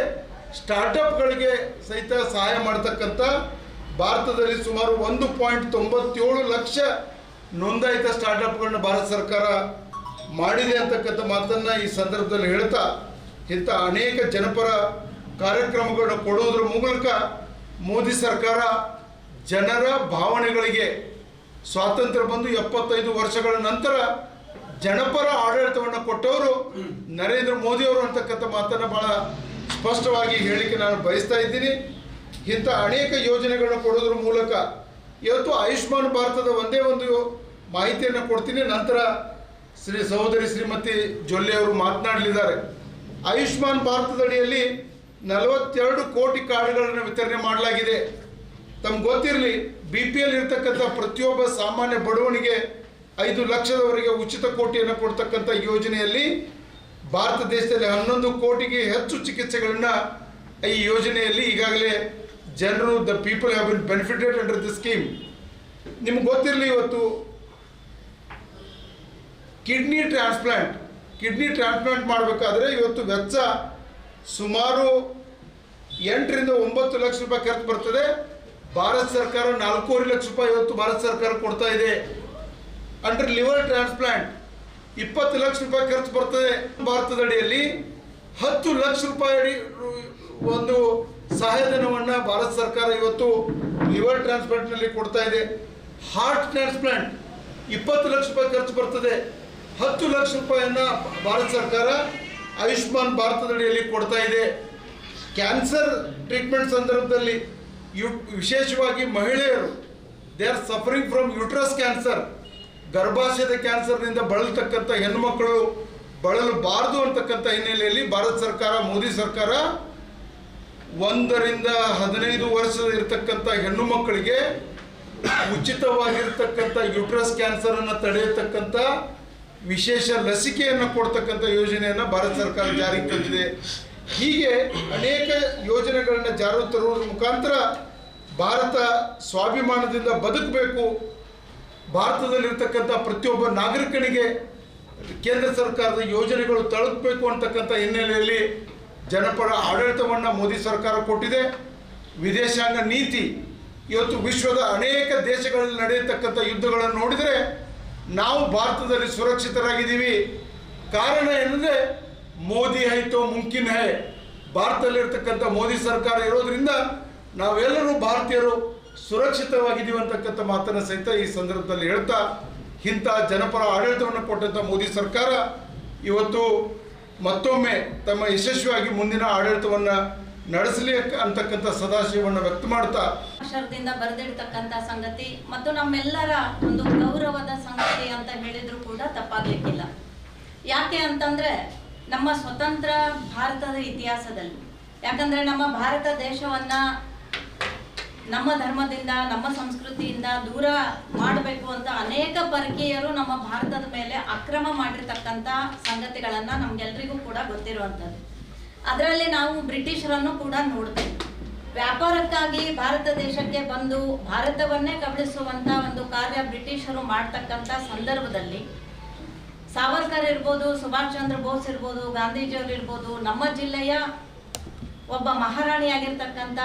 ಸ್ಟಾರ್ಟಪ್ಗಳಿಗೆ ಸಹಿತ ಸಹಾಯ ಮಾಡತಕ್ಕಂಥ ಭಾರತದಲ್ಲಿ ಸುಮಾರು 1.97 ಲಕ್ಷ ನೋಂದಾಯಿತ ಸ್ಟಾರ್ಟಪ್ಗಳನ್ನ ಭಾರತ ಸರ್ಕಾರ ಮಾಡಿದೆ ಅಂತಕ್ಕಂಥ ಮಾತನ್ನು ಈ ಸಂದರ್ಭದಲ್ಲಿ ಹೇಳ್ತಾ, ಇಂಥ ಅನೇಕ ಜನಪರ ಕಾರ್ಯಕ್ರಮಗಳನ್ನು ಕೊಡುವುದರ ಮೂಲಕ ಮೋದಿ ಸರ್ಕಾರ ಜನರ ಭಾವನೆಗಳಿಗೆ, ಸ್ವಾತಂತ್ರ್ಯ ಬಂದು 75 ವರ್ಷಗಳ ನಂತರ ಜನಪರ ಆಡಳಿತವನ್ನು ಕೊಟ್ಟವರು ನರೇಂದ್ರ ಮೋದಿಯವರು ಅಂತಕ್ಕಂಥ ಮಾತನ್ನು ಭಾಳ ಸ್ಪಷ್ಟವಾಗಿ ಹೇಳಿಕೆ ನಾನು ಬಯಸ್ತಾ ಇದ್ದೀನಿ. ಇಂಥ ಅನೇಕ ಯೋಜನೆಗಳನ್ನು ಕೊಡೋದ್ರ ಮೂಲಕ ಇವತ್ತು ಆಯುಷ್ಮಾನ್ ಭಾರತದ ಒಂದೇ ಒಂದು ಮಾಹಿತಿಯನ್ನು ಕೊಡ್ತೀನಿ, ನಂತರ ಸಹೋದರಿ ಶ್ರೀಮತಿ ಜೊಲ್ಲೆ ಅವರು ಮಾತನಾಡಲಿದ್ದಾರೆ. ಆಯುಷ್ಮಾನ್ ಭಾರತದಡಿಯಲ್ಲಿ 42 ಕೋಟಿ ಕಾರ್ಡ್ಗಳನ್ನು ವಿತರಣೆ ಮಾಡಲಾಗಿದೆ. ತಮ್ಗೆ ಗೊತ್ತಿರಲಿ, BPL ಇರ್ತಕ್ಕಂಥ ಪ್ರತಿಯೊಬ್ಬ ಸಾಮಾನ್ಯ ಬಡವನಿಗೆ 5 ಲಕ್ಷದವರೆಗೆ ಉಚಿತ ಕೋಟಿಯನ್ನು ಕೊಡ್ತಕ್ಕಂಥ ಯೋಜನೆಯಲ್ಲಿ ಭಾರತ ದೇಶದಲ್ಲಿ 11 ಕೋಟಿಗೆ ಹೆಚ್ಚು ಚಿಕಿತ್ಸೆಗಳನ್ನು ಈ ಯೋಜನೆಯಲ್ಲಿ ಈಗಾಗಲೇ ಜನರು, the people have been benefited under the scheme. ನಿಮ್ಗೆ ಗೊತ್ತಿರಲಿ, ಇವತ್ತು ಕಿಡ್ನಿ ಟ್ರಾನ್ಸ್ಪ್ಲಾಂಟ್ ಮಾಡಬೇಕಾದ್ರೆ ಇವತ್ತು ವೆಚ್ಚ ಸುಮಾರು 8 ರಿಂದ 9 ಲಕ್ಷ ರೂಪಾಯಿ ಖರ್ಚು ಬರ್ತದೆ. ಭಾರತ ಸರ್ಕಾರ 4.5 ಲಕ್ಷ ರೂಪಾಯಿ ಇವತ್ತು ಭಾರತ ಸರ್ಕಾರ ಕೊಡ್ತಾ ಇದೆ. ಅಂಡರ್ ಲಿವರ್ ಟ್ರಾನ್ಸ್ಪ್ಲಾಂಟ್ 20 ಲಕ್ಷ ರೂಪಾಯಿ ಖರ್ಚು ಬರ್ತದೆ. ಭಾರತದಡಿಯಲ್ಲಿ 10 ಲಕ್ಷ ರೂಪಾಯಿ ಒಂದು ಸಹಾಯಧನವನ್ನು ಭಾರತ ಸರ್ಕಾರ ಇವತ್ತು ಲಿವರ್ ಟ್ರಾನ್ಸ್ಪ್ಲಾಂಟ್ನಲ್ಲಿ ಕೊಡ್ತಾ ಇದೆ. ಹಾರ್ಟ್ ಟ್ರಾನ್ಸ್ಪ್ಲಾಂಟ್ 20 ಲಕ್ಷ ರೂಪಾಯಿ ಖರ್ಚು ಬರ್ತದೆ. 10 ಲಕ್ಷ ರೂಪಾಯಿಯನ್ನು ಭಾರತ ಸರ್ಕಾರ ಆಯುಷ್ಮಾನ್ ಭಾರತದಡಿಯಲ್ಲಿ ಕೊಡ್ತಾ ಇದೆ. ಕ್ಯಾನ್ಸರ್ ಟ್ರೀಟ್ಮೆಂಟ್ ಸಂದರ್ಭದಲ್ಲಿ ವಿಶೇಷವಾಗಿ ಮಹಿಳೆಯರು, they are suffering from uterus cancer, ಗರ್ಭಾಶಯದ ಕ್ಯಾನ್ಸರ್ನಿಂದ ಬಳಲ್ತಕ್ಕಂಥ ಹೆಣ್ಣುಮಕ್ಕಳು ಬಳಲಬಾರದು ಅಂತಕ್ಕಂಥ ಹಿನ್ನೆಲೆಯಲ್ಲಿ ಭಾರತ ಸರ್ಕಾರ, ಮೋದಿ ಸರ್ಕಾರ 1 ರಿಂದ 15 ವರ್ಷದ ಇರತಕ್ಕಂಥ ಹೆಣ್ಣು ಮಕ್ಕಳಿಗೆ ಉಚಿತವಾಗಿರ್ತಕ್ಕಂಥ ಯುಟ್ರಸ್ ಕ್ಯಾನ್ಸರನ್ನು ತಡೆಯತಕ್ಕಂಥ ವಿಶೇಷ ಲಸಿಕೆಯನ್ನು ಕೊಡ್ತಕ್ಕಂಥ ಯೋಜನೆಯನ್ನು ಭಾರತ ಸರ್ಕಾರ ಜಾರಿಗೆ ತಂದಿದೆ. ಹೀಗೆ ಅನೇಕ ಯೋಜನೆಗಳನ್ನು ಜಾರಿಗೆ ತರುವುದರ ಮುಖಾಂತರ ಭಾರತ ಸ್ವಾಭಿಮಾನದಿಂದ ಬದುಕಬೇಕು, ಭಾರತದಲ್ಲಿರ್ತಕ್ಕಂಥ ಪ್ರತಿಯೊಬ್ಬ ನಾಗರಿಕನಿಗೆ ಕೇಂದ್ರ ಸರ್ಕಾರದ ಯೋಜನೆಗಳು ತಲುಪಬೇಕು ಅಂತಕ್ಕಂಥ ಹಿನ್ನೆಲೆಯಲ್ಲಿ ಜನಪರ ಆಡಳಿತವನ್ನು ಮೋದಿ ಸರ್ಕಾರ ಕೊಟ್ಟಿದೆ. ವಿದೇಶಾಂಗ ನೀತಿ, ಇವತ್ತು ವಿಶ್ವದ ಅನೇಕ ದೇಶಗಳಲ್ಲಿ ನಡೆಯತಕ್ಕಂಥ ಯುದ್ಧಗಳನ್ನು ನೋಡಿದರೆ ನಾವು ಭಾರತದಲ್ಲಿ ಸುರಕ್ಷಿತರಾಗಿದ್ದೀವಿ. ಕಾರಣ ಏನಂದರೆ ಮೋದಿ ಹೈ ತೋ ಮುಮ್ಕಿನ್ ಹೈ, ಭಾರತದಲ್ಲಿರ್ತಕ್ಕಂಥ ಮೋದಿ ಸರ್ಕಾರ ಇರೋದ್ರಿಂದ ನಾವೆಲ್ಲರೂ ಭಾರತೀಯರು ಸುರಕ್ಷಿತವಾಗಿದ್ದೀವಿ ಅಂತಕ್ಕಂಥ ಮಾತನ್ನು ಸಹಿತ ಈ ಸಂದರ್ಭದಲ್ಲಿ ಹೇಳ್ತಾ, ಇಂಥ ಜನಪರ ಆಡಳಿತವನ್ನು ಕೊಟ್ಟಂಥ ಮೋದಿ ಸರ್ಕಾರ ಇವತ್ತು ಮತ್ತೊಮ್ಮೆ ತಮ್ಮ ಯಶಸ್ವಿಯಾಗಿ ಮುಂದಿನ ಆಡಳಿತವನ್ನು ನಡೆಸಲಿ ಅಂತಕ್ಕಂಥ ಸದಾಶಯವನ್ನು ವ್ಯಕ್ತ ಮಾಡ್ತಾ, ಅಕ್ಷರದಿಂದ ಬರೆದಿಡ್ತಕ್ಕಂಥ ಸಂಗತಿ ಮತ್ತು ನಮ್ಮೆಲ್ಲರ ಒಂದು ಗೌರವದ ಸಂಗತಿ ಅಂತ ಹೇಳಿದ್ರು ಕೂಡ ತಪ್ಪಾಗಲಿಕ್ಕಿಲ್ಲ. ಯಾಕೆ ಅಂತಂದ್ರೆ ನಮ್ಮ ಸ್ವತಂತ್ರ ಭಾರತದ ಇತಿಹಾಸದಲ್ಲಿ, ಯಾಕಂದ್ರೆ ನಮ್ಮ ಭಾರತ ದೇಶವನ್ನ ನಮ್ಮ ಧರ್ಮದಿಂದ ನಮ್ಮ ಸಂಸ್ಕೃತಿಯಿಂದ ದೂರ ಮಾಡಬೇಕು ಅಂತ ಅನೇಕ ಪರಕೀಯರು ನಮ್ಮ ಭಾರತದ ಮೇಲೆ ಅಕ್ರಮ ಮಾಡಿರ್ತಕ್ಕಂಥ ಸಂಗತಿಗಳನ್ನ ನಮ್ಗೆಲ್ರಿಗೂ ಕೂಡ ಗೊತ್ತಿರುವಂಥದ್ದು. ಅದರಲ್ಲಿ ನಾವು ಬ್ರಿಟಿಷರನ್ನು ಕೂಡ ನೋಡ್ತೇವೆ. ವ್ಯಾಪಾರಕ್ಕಾಗಿ ಭಾರತ ದೇಶಕ್ಕೆ ಬಂದು ಭಾರತವನ್ನೇ ಕಬಳಿಸುವಂತ ಒಂದು ಕಾರ್ಯ ಬ್ರಿಟಿಷರು ಮಾಡ್ತಕ್ಕಂಥ ಸಂದರ್ಭದಲ್ಲಿ ಸಾವರ್ಕರ್ ಇರ್ಬೋದು, ಸುಭಾಷ್ ಚಂದ್ರ ಬೋಸ್ ಇರ್ಬೋದು, ಗಾಂಧೀಜಿಯವರು ಇರ್ಬೋದು, ನಮ್ಮ ಜಿಲ್ಲೆಯ ಒಬ್ಬ ಮಹಾರಾಣಿಯಾಗಿರ್ತಕ್ಕಂಥ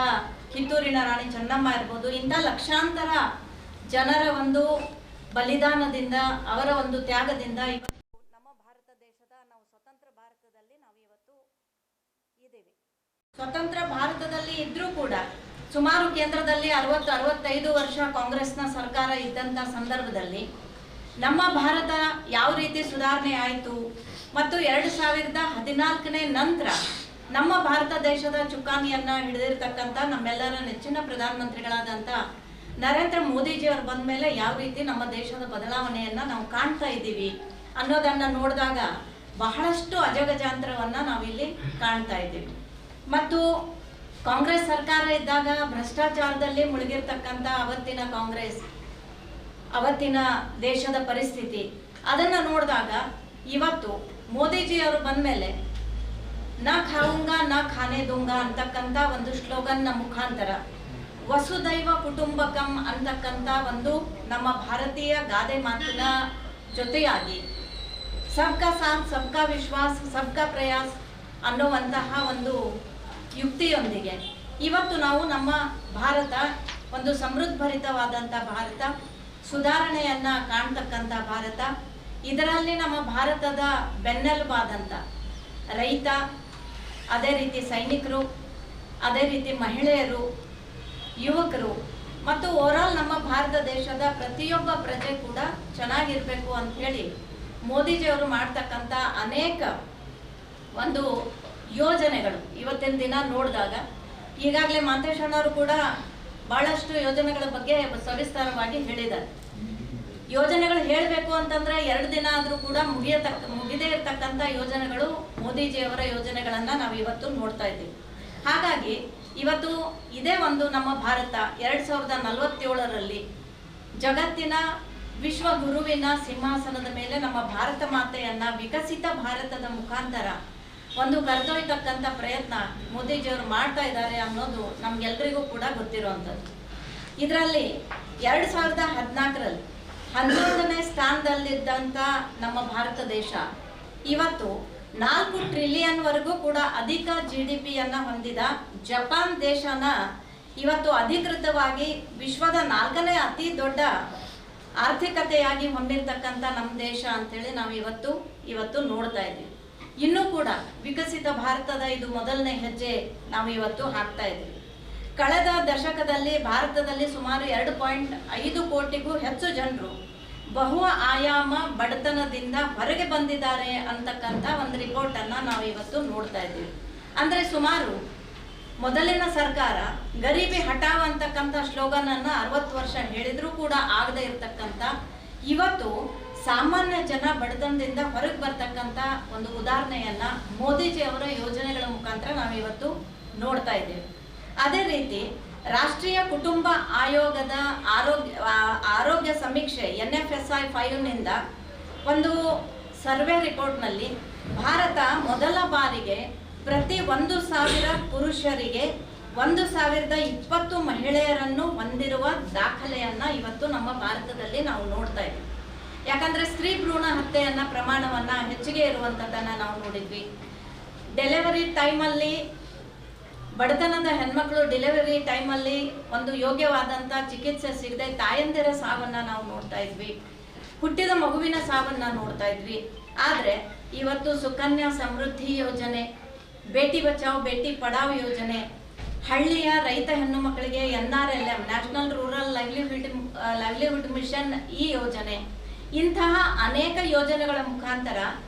ಕಿತ್ತೂರಿನ ರಾಣಿ ಚೆನ್ನಮ್ಮ ಇರ್ಬೋದು, ಇಂಥ ಲಕ್ಷಾಂತರ ಜನರ ಒಂದು ಬಲಿದಾನದಿಂದ, ಅವರ ಒಂದು ತ್ಯಾಗದಿಂದ ಇವತ್ತು ನಮ್ಮ ಭಾರತ ದೇಶದ ನಾವು ಸ್ವತಂತ್ರ ಭಾರತದಲ್ಲಿ ನಾವು ಇವತ್ತು ಇದ್ದೀವಿ. ಸ್ವತಂತ್ರ ಭಾರತದಲ್ಲಿ ಇದ್ರೂ ಕೂಡ ಸುಮಾರು ಕೇಂದ್ರದಲ್ಲಿ 60-65 ವರ್ಷ ಕಾಂಗ್ರೆಸ್ನ ಸರ್ಕಾರ ಇದ್ದಂಥ ಸಂದರ್ಭದಲ್ಲಿ ನಮ್ಮ ಭಾರತ ಯಾವ ರೀತಿ ಸುಧಾರಣೆ ಆಯಿತು ಮತ್ತು 2014ನೇ ನಂತರ ನಮ್ಮ ಭಾರತ ದೇಶದ ಚುಕ್ಕಾಣಿಯನ್ನ ಹಿಡಿದಿರ್ತಕ್ಕಂಥ ನಮ್ಮೆಲ್ಲರ ನೆಚ್ಚಿನ ಪ್ರಧಾನಮಂತ್ರಿಗಳಾದಂಥ ನರೇಂದ್ರ ಮೋದಿಜಿಯವರು ಬಂದ ಮೇಲೆ ಯಾವ ರೀತಿ ನಮ್ಮ ದೇಶದ ಬದಲಾವಣೆಯನ್ನ ನಾವು ಕಾಣ್ತಾ ಇದ್ದೀವಿ ಅನ್ನೋದನ್ನ ನೋಡಿದಾಗ ಬಹಳಷ್ಟು ಅಜಗಜಾಂತರವನ್ನ ನಾವಿಲ್ಲಿ ಕಾಣ್ತಾ ಇದ್ದೀವಿ. ಮತ್ತು ಕಾಂಗ್ರೆಸ್ ಸರ್ಕಾರ ಇದ್ದಾಗ ಭ್ರಷ್ಟಾಚಾರದಲ್ಲಿ ಮುಳುಗಿರ್ತಕ್ಕಂಥ ಅವತ್ತಿನ ಕಾಂಗ್ರೆಸ್, ಅವತ್ತಿನ ದೇಶದ ಪರಿಸ್ಥಿತಿ ಅದನ್ನ ನೋಡಿದಾಗ ಇವತ್ತು ಮೋದಿಜಿಯವರು ಬಂದ ಮೇಲೆ ನಾ ಖಾऊंगा ನಾ ಖಾನೆ दूंगा ಅಂತಕ್ಕಂಥ ಒಂದು ಸ್ಲೋಗನ್ನ ಮುಖಾಂತರ ವಸುದೈವ ಕುಟುಂಬಕಂ ಅಂತಕ್ಕಂಥ ಒಂದು ನಮ್ಮ ಭಾರತೀಯ ಗಾದೆ ಮಾತಿನ ಜೊತೆಯಾಗಿ ಸಬ್ಕಾ ಸಾಥ್ ಸಬ್ಕಾ ವಿಶ್ವಾಸ್ ಸಬ್ಕಾ ಪ್ರಯಾಸ್ ಅನ್ನುವಂತಹ ಒಂದು ಯುಕ್ತಿಯೊಂದಿಗೆ ಇವತ್ತು ನಾವು ನಮ್ಮ ಭಾರತ ಒಂದು ಸಮೃದ್ಧಭರಿತವಾದಂಥ ಭಾರತ, ಸುಧಾರಣೆಯನ್ನ ಕಾಣ್ತಕ್ಕಂಥ ಭಾರತ, ಇದರಲ್ಲಿ ನಮ್ಮ ಭಾರತದ ಬೆನ್ನೆಲುಬಾದಂಥ ರೈತ, ಅದೇ ರೀತಿ ಸೈನಿಕರು, ಅದೇ ರೀತಿ ಮಹಿಳೆಯರು, ಯುವಕರು ಮತ್ತು ಓವರಾಲ್ ನಮ್ಮ ಭಾರತ ದೇಶದ ಪ್ರತಿಯೊಬ್ಬ ಪ್ರಜೆ ಕೂಡ ಚೆನ್ನಾಗಿರ್ಬೇಕು ಅಂತ ಹೇಳಿ ಮೋದಿಜಿಯವರು ಮಾಡ್ತಕ್ಕಂಥ ಅನೇಕ ಒಂದು ಯೋಜನೆಗಳು ಇವತ್ತಿನ ದಿನ ನೋಡಿದಾಗ, ಈಗಾಗಲೇ ಮಾಂತೇಶಣ್ಣವರು ಕೂಡ ಬಹಳಷ್ಟು ಯೋಜನೆಗಳ ಬಗ್ಗೆ ಸವಿಸ್ತಾರವಾಗಿ ಹೇಳಿದ್ದಾರೆ. ಯೋಜನೆಗಳು ಹೇಳಬೇಕು ಅಂತಂದ್ರೆ 2 ದಿನ ಆದರೂ ಕೂಡ ಮುಗಿದೇ ಇರತಕ್ಕಂಥ ಯೋಜನೆಗಳು ಮೋದಿಜಿಯವರ ಯೋಜನೆಗಳನ್ನ ನಾವು ಇವತ್ತು ನೋಡ್ತಾ ಇದ್ದೀವಿ. ಹಾಗಾಗಿ ಇವತ್ತು ಇದೇ ಒಂದು ನಮ್ಮ ಭಾರತ 2047ರಲ್ಲಿ ಜಗತ್ತಿನ ವಿಶ್ವ ಗುರುವಿನ ಸಿಂಹಾಸನದ ಮೇಲೆ ನಮ್ಮ ಭಾರತ ಮಾತೆಯನ್ನ ವಿಕಸಿತ ಭಾರತದ ಮುಖಾಂತರ ಒಂದು ಕರೆದೊಯ್ತಕ್ಕಂಥ ಪ್ರಯತ್ನ ಮೋದಿಜಿಯವರು ಮಾಡ್ತಾ ಇದ್ದಾರೆ ಅನ್ನೋದು ನಮ್ಗೆಲ್ರಿಗೂ ಕೂಡ ಗೊತ್ತಿರುವಂಥದ್ದು. ಇದರಲ್ಲಿ 2014ರಲ್ಲಿ 11ನೇ ಸ್ಥಾನದಲ್ಲಿದ್ದಂಥ ನಮ್ಮ ಭಾರತ ದೇಶ ಇವತ್ತು 4 ಟ್ರಿಲಿಯನ್ ವರೆಗೂ ಕೂಡ ಅಧಿಕ GDPಯನ್ನ ಹೊಂದಿದ ಜಪಾನ್ ದೇಶನ ಇವತ್ತು ಅಧಿಕೃತವಾಗಿ ವಿಶ್ವದ 4ನೇ ಅತಿ ದೊಡ್ಡ ಆರ್ಥಿಕತೆಯಾಗಿ ಹೊಂದಿರತಕ್ಕಂಥ ನಮ್ಮ ದೇಶ ಅಂತೇಳಿ ನಾವು ಇವತ್ತು ನೋಡ್ತಾ ಇದ್ದೀವಿ. ಇನ್ನೂ ಕೂಡ ವಿಕಸಿತ ಭಾರತದ ಇದು ಮೊದಲನೇ ಹೆಜ್ಜೆ ನಾವು ಇವತ್ತು ಹಾಕ್ತಾ ಇದ್ದೀವಿ. ಕಳೆದ ದಶಕದಲ್ಲಿ ಭಾರತದಲ್ಲಿ ಸುಮಾರು 2.5 ಕೋಟಿಗೂ ಹೆಚ್ಚು ಜನರು ಬಹು ಆಯಾಮ ಬಡತನದಿಂದ ಹೊರಗೆ ಬಂದಿದ್ದಾರೆ ಅಂತಕ್ಕಂಥ ಒಂದು ರಿಪೋರ್ಟ್ ಅನ್ನ ನಾವು ಇವತ್ತು ನೋಡ್ತಾ ಇದ್ದೀವಿ. ಅಂದ್ರೆ ಸುಮಾರು ಮೊದಲಿನ ಸರ್ಕಾರ ಗರೀಬಿ ಹಟಾವ್ ಅಂತಕ್ಕಂಥ ಸ್ಲೋಗನ್ ಅನ್ನ 60 ವರ್ಷ ಹೇಳಿದ್ರೂ ಕೂಡ ಆಗದೆ ಇರತಕ್ಕಂಥ ಇವತ್ತು ಸಾಮಾನ್ಯ ಜನ ಬಡತನದಿಂದ ಹೊರಗೆ ಬರ್ತಕ್ಕಂಥ ಒಂದು ಉದಾಹರಣೆಯನ್ನ ಮೋದಿಜಿ ಅವರ ಯೋಜನೆಗಳ ಮುಖಾಂತರ ನಾವು ಇವತ್ತು ನೋಡ್ತಾ ಇದ್ದೇವೆ. ಅದೇ ರೀತಿ ರಾಷ್ಟ್ರೀಯ ಕುಟುಂಬ ಆಯೋಗದ ಆರೋಗ್ಯ ಸಮೀಕ್ಷೆ NFSI 5ನಿಂದ ಒಂದು ಸರ್ವೆ ರಿಪೋರ್ಟ್ನಲ್ಲಿ ಭಾರತ ಮೊದಲ ಬಾರಿಗೆ ಪ್ರತಿ 1,000 ಪುರುಷರಿಗೆ 1,020 ಮಹಿಳೆಯರನ್ನು ಹೊಂದಿರುವ ದಾಖಲೆಯನ್ನ ಇವತ್ತು ನಮ್ಮ ಭಾರತದಲ್ಲಿ ನಾವು ನೋಡ್ತಾ ಇದ್ದೀವಿ. ಯಾಕಂದ್ರೆ ಸ್ತ್ರೀ ಭ್ರೂಣ ಹತ್ಯೆಯನ್ನ ಪ್ರಮಾಣವನ್ನ ಹೆಚ್ಚಿಗೆ ಇರುವಂತದನ್ನ ನಾವು ನೋಡಿದ್ವಿ. ಡೆಲಿವರಿ ಟೈಮಲ್ಲಿ ಬಡತನದ ಹೆಣ್ಮಕ್ಳು ಡೆಲಿವರಿ ಟೈಮಲ್ಲಿ ಒಂದು ಯೋಗ್ಯವಾದಂಥ ಚಿಕಿತ್ಸೆ ಸಿಗದೆ ತಾಯಂದಿರ ಸಾವನ್ನ ನಾವು ನೋಡ್ತಾ ಇದ್ವಿ, ಹುಟ್ಟಿದ ಮಗುವಿನ ಸಾವನ್ನ ನೋಡ್ತಾ ಇದ್ವಿ. ಆದರೆ ಇವತ್ತು ಸುಕನ್ಯಾ ಸಮೃದ್ಧಿ ಯೋಜನೆ, ಬೇಟಿ ಬಚಾವ್ ಬೇಟಿ ಪಡಾವ್ ಯೋಜನೆ, ಹಳ್ಳಿಯ ರೈತ ಹೆಣ್ಣು ಮಕ್ಕಳಿಗೆ NRLM national rural livelihood mission ಈ ಯೋಜನೆ, ಇಂತಹ ಅನೇಕ ಯೋಜನೆಗಳ ಮುಖಾಂತರ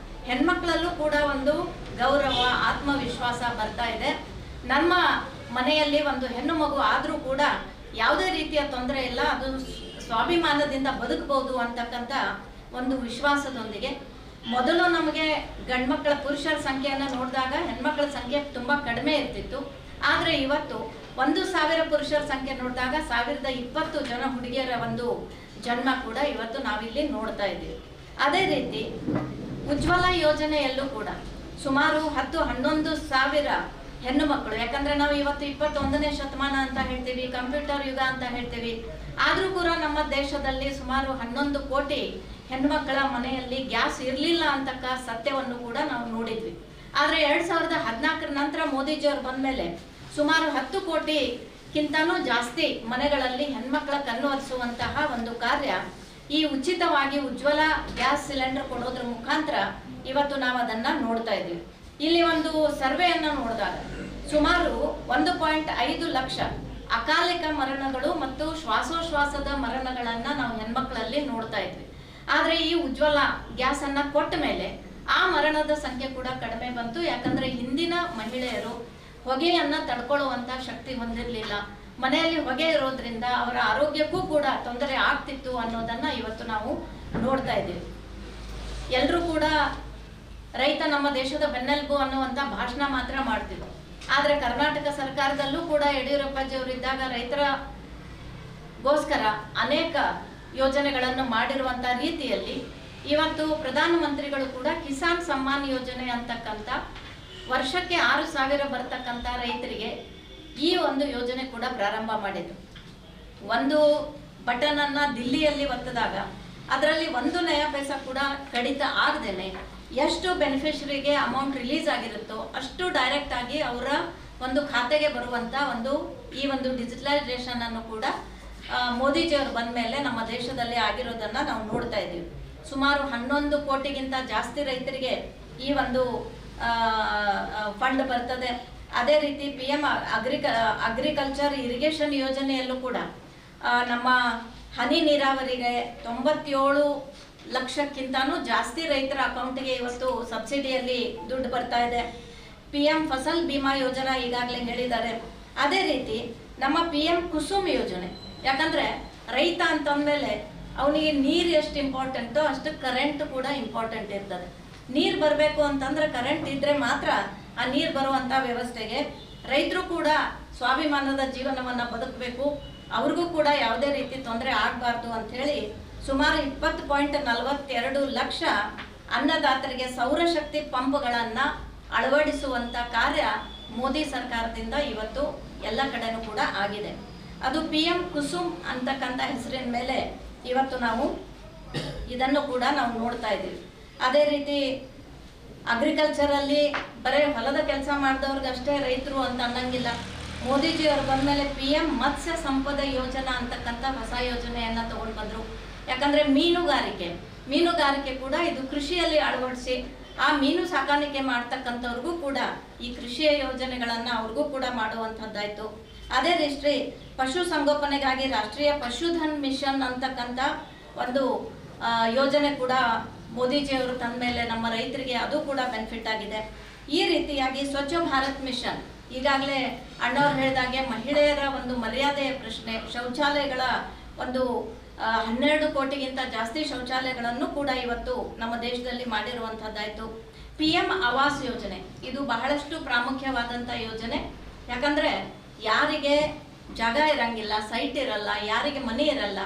ಹೆಣ್ಮಕ್ಳಲ್ಲೂ ಕೂಡ ಒಂದು ಗೌರವ, ಆತ್ಮವಿಶ್ವಾಸ ಬರ್ತಾ ಇದೆ. ನಮ್ಮ ಮನೆಯಲ್ಲಿ ಒಂದು ಹೆಣ್ಣು ಮಗು ಆದರೂ ಕೂಡ ಯಾವುದೇ ರೀತಿಯ ತೊಂದರೆ ಇಲ್ಲ, ಅದು ಸ್ವಾಭಿಮಾನದಿಂದ ಬದುಕಬಹುದು ಅಂತಕ್ಕಂಥ ಒಂದು ವಿಶ್ವಾಸದೊಂದಿಗೆ ಮೊದಲು ನಮಗೆ ಗಂಡ್ಮಕ್ಳ ಪುರುಷರ ಸಂಖ್ಯೆಯನ್ನು ನೋಡಿದಾಗ ಹೆಣ್ಮಕ್ಳ ಸಂಖ್ಯೆ ತುಂಬ ಕಡಿಮೆ ಇರ್ತಿತ್ತು. ಆದರೆ ಇವತ್ತು 1,000 ಪುರುಷರ ಸಂಖ್ಯೆ ನೋಡಿದಾಗ 1020 ಜನ ಹುಡುಗಿಯರ ಒಂದು ಜನ್ಮ ಕೂಡ ಇವತ್ತು ನಾವಿಲ್ಲಿ ನೋಡ್ತಾ ಇದ್ದೀವಿ. ಅದೇ ರೀತಿ ಉಜ್ವಲ ಯೋಜನೆಯಲ್ಲೂ ಕೂಡ ಸುಮಾರು 10-11 ಸಾವಿರ ಹೆಣ್ಣು ಮಕ್ಕಳು, ಯಾಕಂದ್ರೆ ನಾವು ಇವತ್ತು 21ನೇ ಶತಮಾನ ಅಂತ ಹೇಳ್ತೀವಿ, ಕಂಪ್ಯೂಟರ್ ಯುಗ ಅಂತ ಹೇಳ್ತೀವಿ, ಆದರೂ ಕೂಡ ನಮ್ಮ ದೇಶದಲ್ಲಿ ಸುಮಾರು 11 ಕೋಟಿ ಹೆಣ್ಮಕ್ಕಳ ಮನೆಯಲ್ಲಿ ಗ್ಯಾಸ್ ಇರಲಿಲ್ಲ ಅಂತಕ್ಕ ಸತ್ಯವನ್ನು ಕೂಡ ನಾವು ನೋಡಿದ್ವಿ. ಆದರೆ 2014 ನಂತರ ಮೋದಿಜಿಯವರು ಬಂದ ಮೇಲೆ ಸುಮಾರು 10 ಕೋಟಿಗಿಂತನೂ ಜಾಸ್ತಿ ಮನೆಗಳಲ್ಲಿ ಹೆಣ್ಮಕ್ಳ ಕಣ್ಣು ಒರೆಸುವಂತಹ ಒಂದು ಕಾರ್ಯ ಈ ಉಚಿತವಾಗಿ ಉಜ್ವಲ ಗ್ಯಾಸ್ ಸಿಲಿಂಡರ್ ಕೊಡೋದ್ರ ಮುಖಾಂತರ ಇವತ್ತು ನಾವು ಅದನ್ನ ನೋಡ್ತಾ ಇದ್ದೀವಿ. ಇಲ್ಲಿ ಒಂದು ಸರ್ವೆಯನ್ನು ನೋಡಿದಾಗ ಸುಮಾರು 1.5 ಲಕ್ಷ ಅಕಾಲಿಕ ಮರಣಗಳು ಮತ್ತು ಶ್ವಾಸೋಶ್ವಾಸದ ಮರಣಗಳನ್ನ ನಾವು ಹೆಣ್ಮಕ್ಳಲ್ಲಿ ನೋಡ್ತಾ ಇದ್ವಿ. ಆದರೆ ಈ ಉಜ್ವಲ ಗ್ಯಾಸ್ ಅನ್ನ ಕೊಟ್ಟ ಮೇಲೆ ಆ ಮರಣದ ಸಂಖ್ಯೆ ಕೂಡ ಕಡಿಮೆ ಬಂತು. ಯಾಕಂದ್ರೆ ಹಿಂದಿನ ಮಹಿಳೆಯರು ಹೊಗೆಯನ್ನ ತಡ್ಕೊಳ್ಳುವಂತ ಶಕ್ತಿ ಹೊಂದಿರಲಿಲ್ಲ, ಮನೆಯಲ್ಲಿ ಹೊಗೆ ಇರೋದ್ರಿಂದ ಅವರ ಆರೋಗ್ಯಕ್ಕೂ ಕೂಡ ತೊಂದರೆ ಆಗ್ತಿತ್ತು ಅನ್ನೋದನ್ನ ಇವತ್ತು ನಾವು ನೋಡ್ತಾ ಇದ್ದೀವಿ. ಎಲ್ಲರೂ ಕೂಡ ರೈತ ನಮ್ಮ ದೇಶದ ಬೆನ್ನೆಲುಬು ಅನ್ನುವಂತ ಭಾಷಣ ಮಾತ್ರ ಮಾಡ್ತಿದ್ರು. ಆದ್ರೆ ಕರ್ನಾಟಕ ಸರ್ಕಾರದಲ್ಲೂ ಕೂಡ ಯಡಿಯೂರಪ್ಪಾಜಿಯವರು ಇದ್ದಾಗ ರೈತರಗೋಸ್ಕರ ಅನೇಕ ಯೋಜನೆಗಳನ್ನು ಮಾಡಿರುವಂತ ರೀತಿಯಲ್ಲಿ ಇವತ್ತು ಪ್ರಧಾನಮಂತ್ರಿಗಳು ಕೂಡ ಕಿಸಾನ್ ಸಮ್ಮಾನ್ ಯೋಜನೆ ಅಂತಕ್ಕಂಥ ವರ್ಷಕ್ಕೆ 6,000 ಬರ್ತಕ್ಕಂಥ ರೈತರಿಗೆ ಈ ಒಂದು ಯೋಜನೆ ಕೂಡ ಪ್ರಾರಂಭ ಮಾಡಿದ್ರು. ಒಂದು ಬಟನ್ ಅನ್ನ ದಿಲ್ಲಿಯಲ್ಲಿ ಒತ್ತಿದಾಗ ಅದರಲ್ಲಿ 1 ನಯಾ ಪೈಸಾ ಕೂಡ ಕಡಿತ ಆಗದೇನೆ ಎಷ್ಟು ಬೆನಿಫಿಷರಿಗೆ ಅಮೌಂಟ್ ರಿಲೀಸ್ ಆಗಿರುತ್ತೋ ಅಷ್ಟು ಡೈರೆಕ್ಟ್ ಆಗಿ ಅವರ ಒಂದು ಖಾತೆಗೆ ಬರುವಂತ ಈ ಒಂದು ಡಿಜಿಟಲೈಸೇಷನ್ ಅನ್ನು ಕೂಡ ಮೋದಿಜಿಯವರು ಬಂದ ಮೇಲೆ ನಮ್ಮ ದೇಶದಲ್ಲಿ ಆಗಿರೋದನ್ನ ನಾವು ನೋಡ್ತಾ ಇದ್ದೀವಿ. ಸುಮಾರು 11 ಕೋಟಿಗಿಂತ ಜಾಸ್ತಿ ರೈತರಿಗೆ ಈ ಒಂದು ಫಂಡ್ ಬರ್ತದೆ. ಅದೇ ರೀತಿ PM ಅಗ್ರಿಕಲ್ಚರ್ ಇರಿಗೇಷನ್ ಯೋಜನೆಯಲ್ಲೂ ಕೂಡ ನಮ್ಮ ಹನಿ ನೀರಾವರಿಗೆ 97 ಲಕ್ಷಕ್ಕಿಂತನೂ ಜಾಸ್ತಿ ರೈತರ ಅಕೌಂಟ್ಗೆ ಇವತ್ತು ಸಬ್ಸಿಡಿಯಲ್ಲಿ ದುಡ್ಡು ಬರ್ತಾ ಇದೆ. PM ಫಸಲ್ ಬಿಮಾ ಯೋಜನಾ ಈಗಾಗಲೇ ಹೇಳಿದ್ದಾರೆ. ಅದೇ ರೀತಿ ನಮ್ಮ PM ಕುಸುಮ್ ಯೋಜನೆ, ಯಾಕಂದ್ರೆ ರೈತ ಅಂತಂದ್ಮೇಲೆ ಅವನಿಗೆ ನೀರು ಎಷ್ಟು ಇಂಪಾರ್ಟೆಂಟೋ ಅಷ್ಟು ಕರೆಂಟ್ ಕೂಡ ಇಂಪಾರ್ಟೆಂಟ್ ಇರ್ತದೆ. ನೀರು ಬರಬೇಕು ಅಂತಂದ್ರೆ ಕರೆಂಟ್ ಇದ್ರೆ ಮಾತ್ರ ಆ ನೀರು ಬರುವಂತ ವ್ಯವಸ್ಥೆಗೆ ರೈತರು ಕೂಡ ಸ್ವಾಭಿಮಾನದ ಜೀವನವನ್ನ ಬದುಕಬೇಕು, ಅವ್ರಿಗೂ ಕೂಡ ಯಾವುದೇ ರೀತಿ ತೊಂದರೆ ಆಗಬಾರ್ದು ಅಂತ ಹೇಳಿ ಸುಮಾರು 20.42 ಲಕ್ಷ ಅನ್ನದಾತರಿಗೆ ಸೌರಶಕ್ತಿ ಪಂಪ್ಗಳನ್ನ ಅಳವಡಿಸುವಂತ ಕಾರ್ಯ ಮೋದಿ ಸರ್ಕಾರದಿಂದ ಇವತ್ತು ಎಲ್ಲ ಕಡೆನೂ ಕೂಡ ಆಗಿದೆ. ಅದು PM ಕುಸುಮ್ ಅಂತಕ್ಕಂಥ ಹೆಸರಿನ ಮೇಲೆ ಇವತ್ತು ನಾವು ಇದನ್ನು ಕೂಡ ನಾವು ನೋಡ್ತಾ ಇದ್ದೀವಿ. ಅದೇ ರೀತಿ ಅಗ್ರಿಕಲ್ಚರ್ ಅಲ್ಲಿ ಬರೀ ಹೊಲದ ಕೆಲಸ ಮಾಡಿದವ್ರಿಗಷ್ಟೇ ರೈತರು ಅಂತ ಅನ್ನಂಗಿಲ್ಲ. ಮೋದಿಜಿಯವರು ಬಂದ್ಮೇಲೆ PM ಮತ್ಸ್ಯ ಸಂಪದ ಯೋಜನಾ ಅಂತಕ್ಕಂಥ ಹೊಸ ಯೋಜನೆಯನ್ನ ತಗೊಂಡು ಬಂದ್ರು. ಯಾಕಂದ್ರೆ ಮೀನುಗಾರಿಕೆ ಕೂಡ ಇದು ಕೃಷಿಯಲ್ಲಿ ಅಳವಡಿಸಿ ಆ ಮೀನು ಸಾಕಾಣಿಕೆ ಮಾಡ್ತಕ್ಕಂಥವ್ರಿಗೂ ಕೂಡ ಈ ಕೃಷಿಯ ಯೋಜನೆಗಳನ್ನ ಅವ್ರಿಗೂ ಕೂಡ ಮಾಡುವಂಥದ್ದಾಯ್ತು. ಅದೇ ರೀತಿ ಪಶು ಸಂಗೋಪನೆಗಾಗಿ ರಾಷ್ಟ್ರೀಯ ಪಶುಧನ್ ಮಿಷನ್ ಅಂತಕ್ಕಂಥ ಒಂದು ಯೋಜನೆ ಕೂಡ ಮೋದಿಜಿಯವರು ತಂದ ಮೇಲೆ ನಮ್ಮ ರೈತರಿಗೆ ಅದು ಕೂಡ ಬೆನಿಫಿಟ್ ಆಗಿದೆ. ಈ ರೀತಿಯಾಗಿ ಸ್ವಚ್ಛ ಭಾರತ್ ಮಿಷನ್, ಈಗಾಗಲೇ ಅಣ್ಣವ್ರು ಹೇಳಿದಾಗೆ ಮಹಿಳೆಯರ ಒಂದು ಮರ್ಯಾದೆಯ ಪ್ರಶ್ನೆ, ಶೌಚಾಲಯಗಳ ಒಂದು 12 ಕೋಟಿಗಿಂತ ಜಾಸ್ತಿ ಶೌಚಾಲಯಗಳನ್ನು ಕೂಡ ಇವತ್ತು ನಮ್ಮ ದೇಶದಲ್ಲಿ ಮಾಡಿರುವಂಥದ್ದಾಯ್ತು. PM ಆವಾಸ್ ಯೋಜನೆ ಇದು ಬಹಳಷ್ಟು ಪ್ರಾಮುಖ್ಯವಾದಂಥ ಯೋಜನೆ. ಯಾಕಂದ್ರೆ ಯಾರಿಗೆ ಜಾಗ ಇರಂಗಿಲ್ಲ, ಸೈಟ್ ಇರಲ್ಲ, ಯಾರಿಗೆ ಮನೆ ಇರಲ್ಲ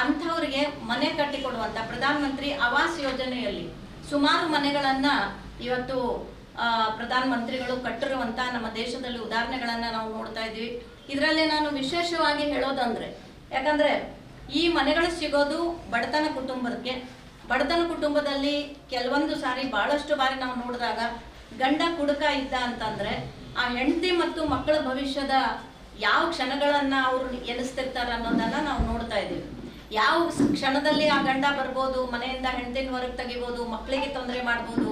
ಅಂಥವ್ರಿಗೆ ಮನೆ ಕಟ್ಟಿಕೊಡುವಂಥ ಪ್ರಧಾನ ಮಂತ್ರಿ ಆವಾಸ್ ಯೋಜನೆಯಲ್ಲಿ ಸುಮಾರು ಮನೆಗಳನ್ನ ಇವತ್ತು ಪ್ರಧಾನ ಮಂತ್ರಿಗಳು ಕಟ್ಟಿರುವಂಥ ನಮ್ಮ ದೇಶದಲ್ಲಿ ಉದಾಹರಣೆಗಳನ್ನ ನಾವು ನೋಡ್ತಾ ಇದ್ವಿ. ಇದರಲ್ಲಿ ನಾನು ವಿಶೇಷವಾಗಿ ಹೇಳೋದಂದ್ರೆ, ಯಾಕಂದ್ರೆ ಈ ಮನೆಗಳು ಸಿಗೋದು ಬಡತನ ಕುಟುಂಬದಲ್ಲಿ ಕೆಲವೊಂದು ಸಾರಿ ಬಹಳಷ್ಟು ಬಾರಿ ನಾವು ನೋಡಿದಾಗ ಗಂಡ ಕುಡುಕ ಇದ್ದ ಅಂತಂದ್ರೆ ಆ ಹೆಂಡತಿ ಮತ್ತು ಮಕ್ಕಳ ಭವಿಷ್ಯದ ಯಾವ ಕ್ಷಣಗಳನ್ನ ಅವರು ಎನಿಸ್ತಿರ್ತಾರ ಅನ್ನೋದನ್ನ ನಾವು ನೋಡ್ತಾ ಇದ್ದೀವಿ. ಯಾವ ಕ್ಷಣದಲ್ಲಿ ಆ ಗಂಡ ಬರ್ಬೋದು, ಮನೆಯಿಂದ ಹೆಂಡತಿನ ಹೊರಗೆ ತೆಗಿಬೋದು, ಮಕ್ಕಳಿಗೆ ತೊಂದರೆ ಮಾಡ್ಬೋದು.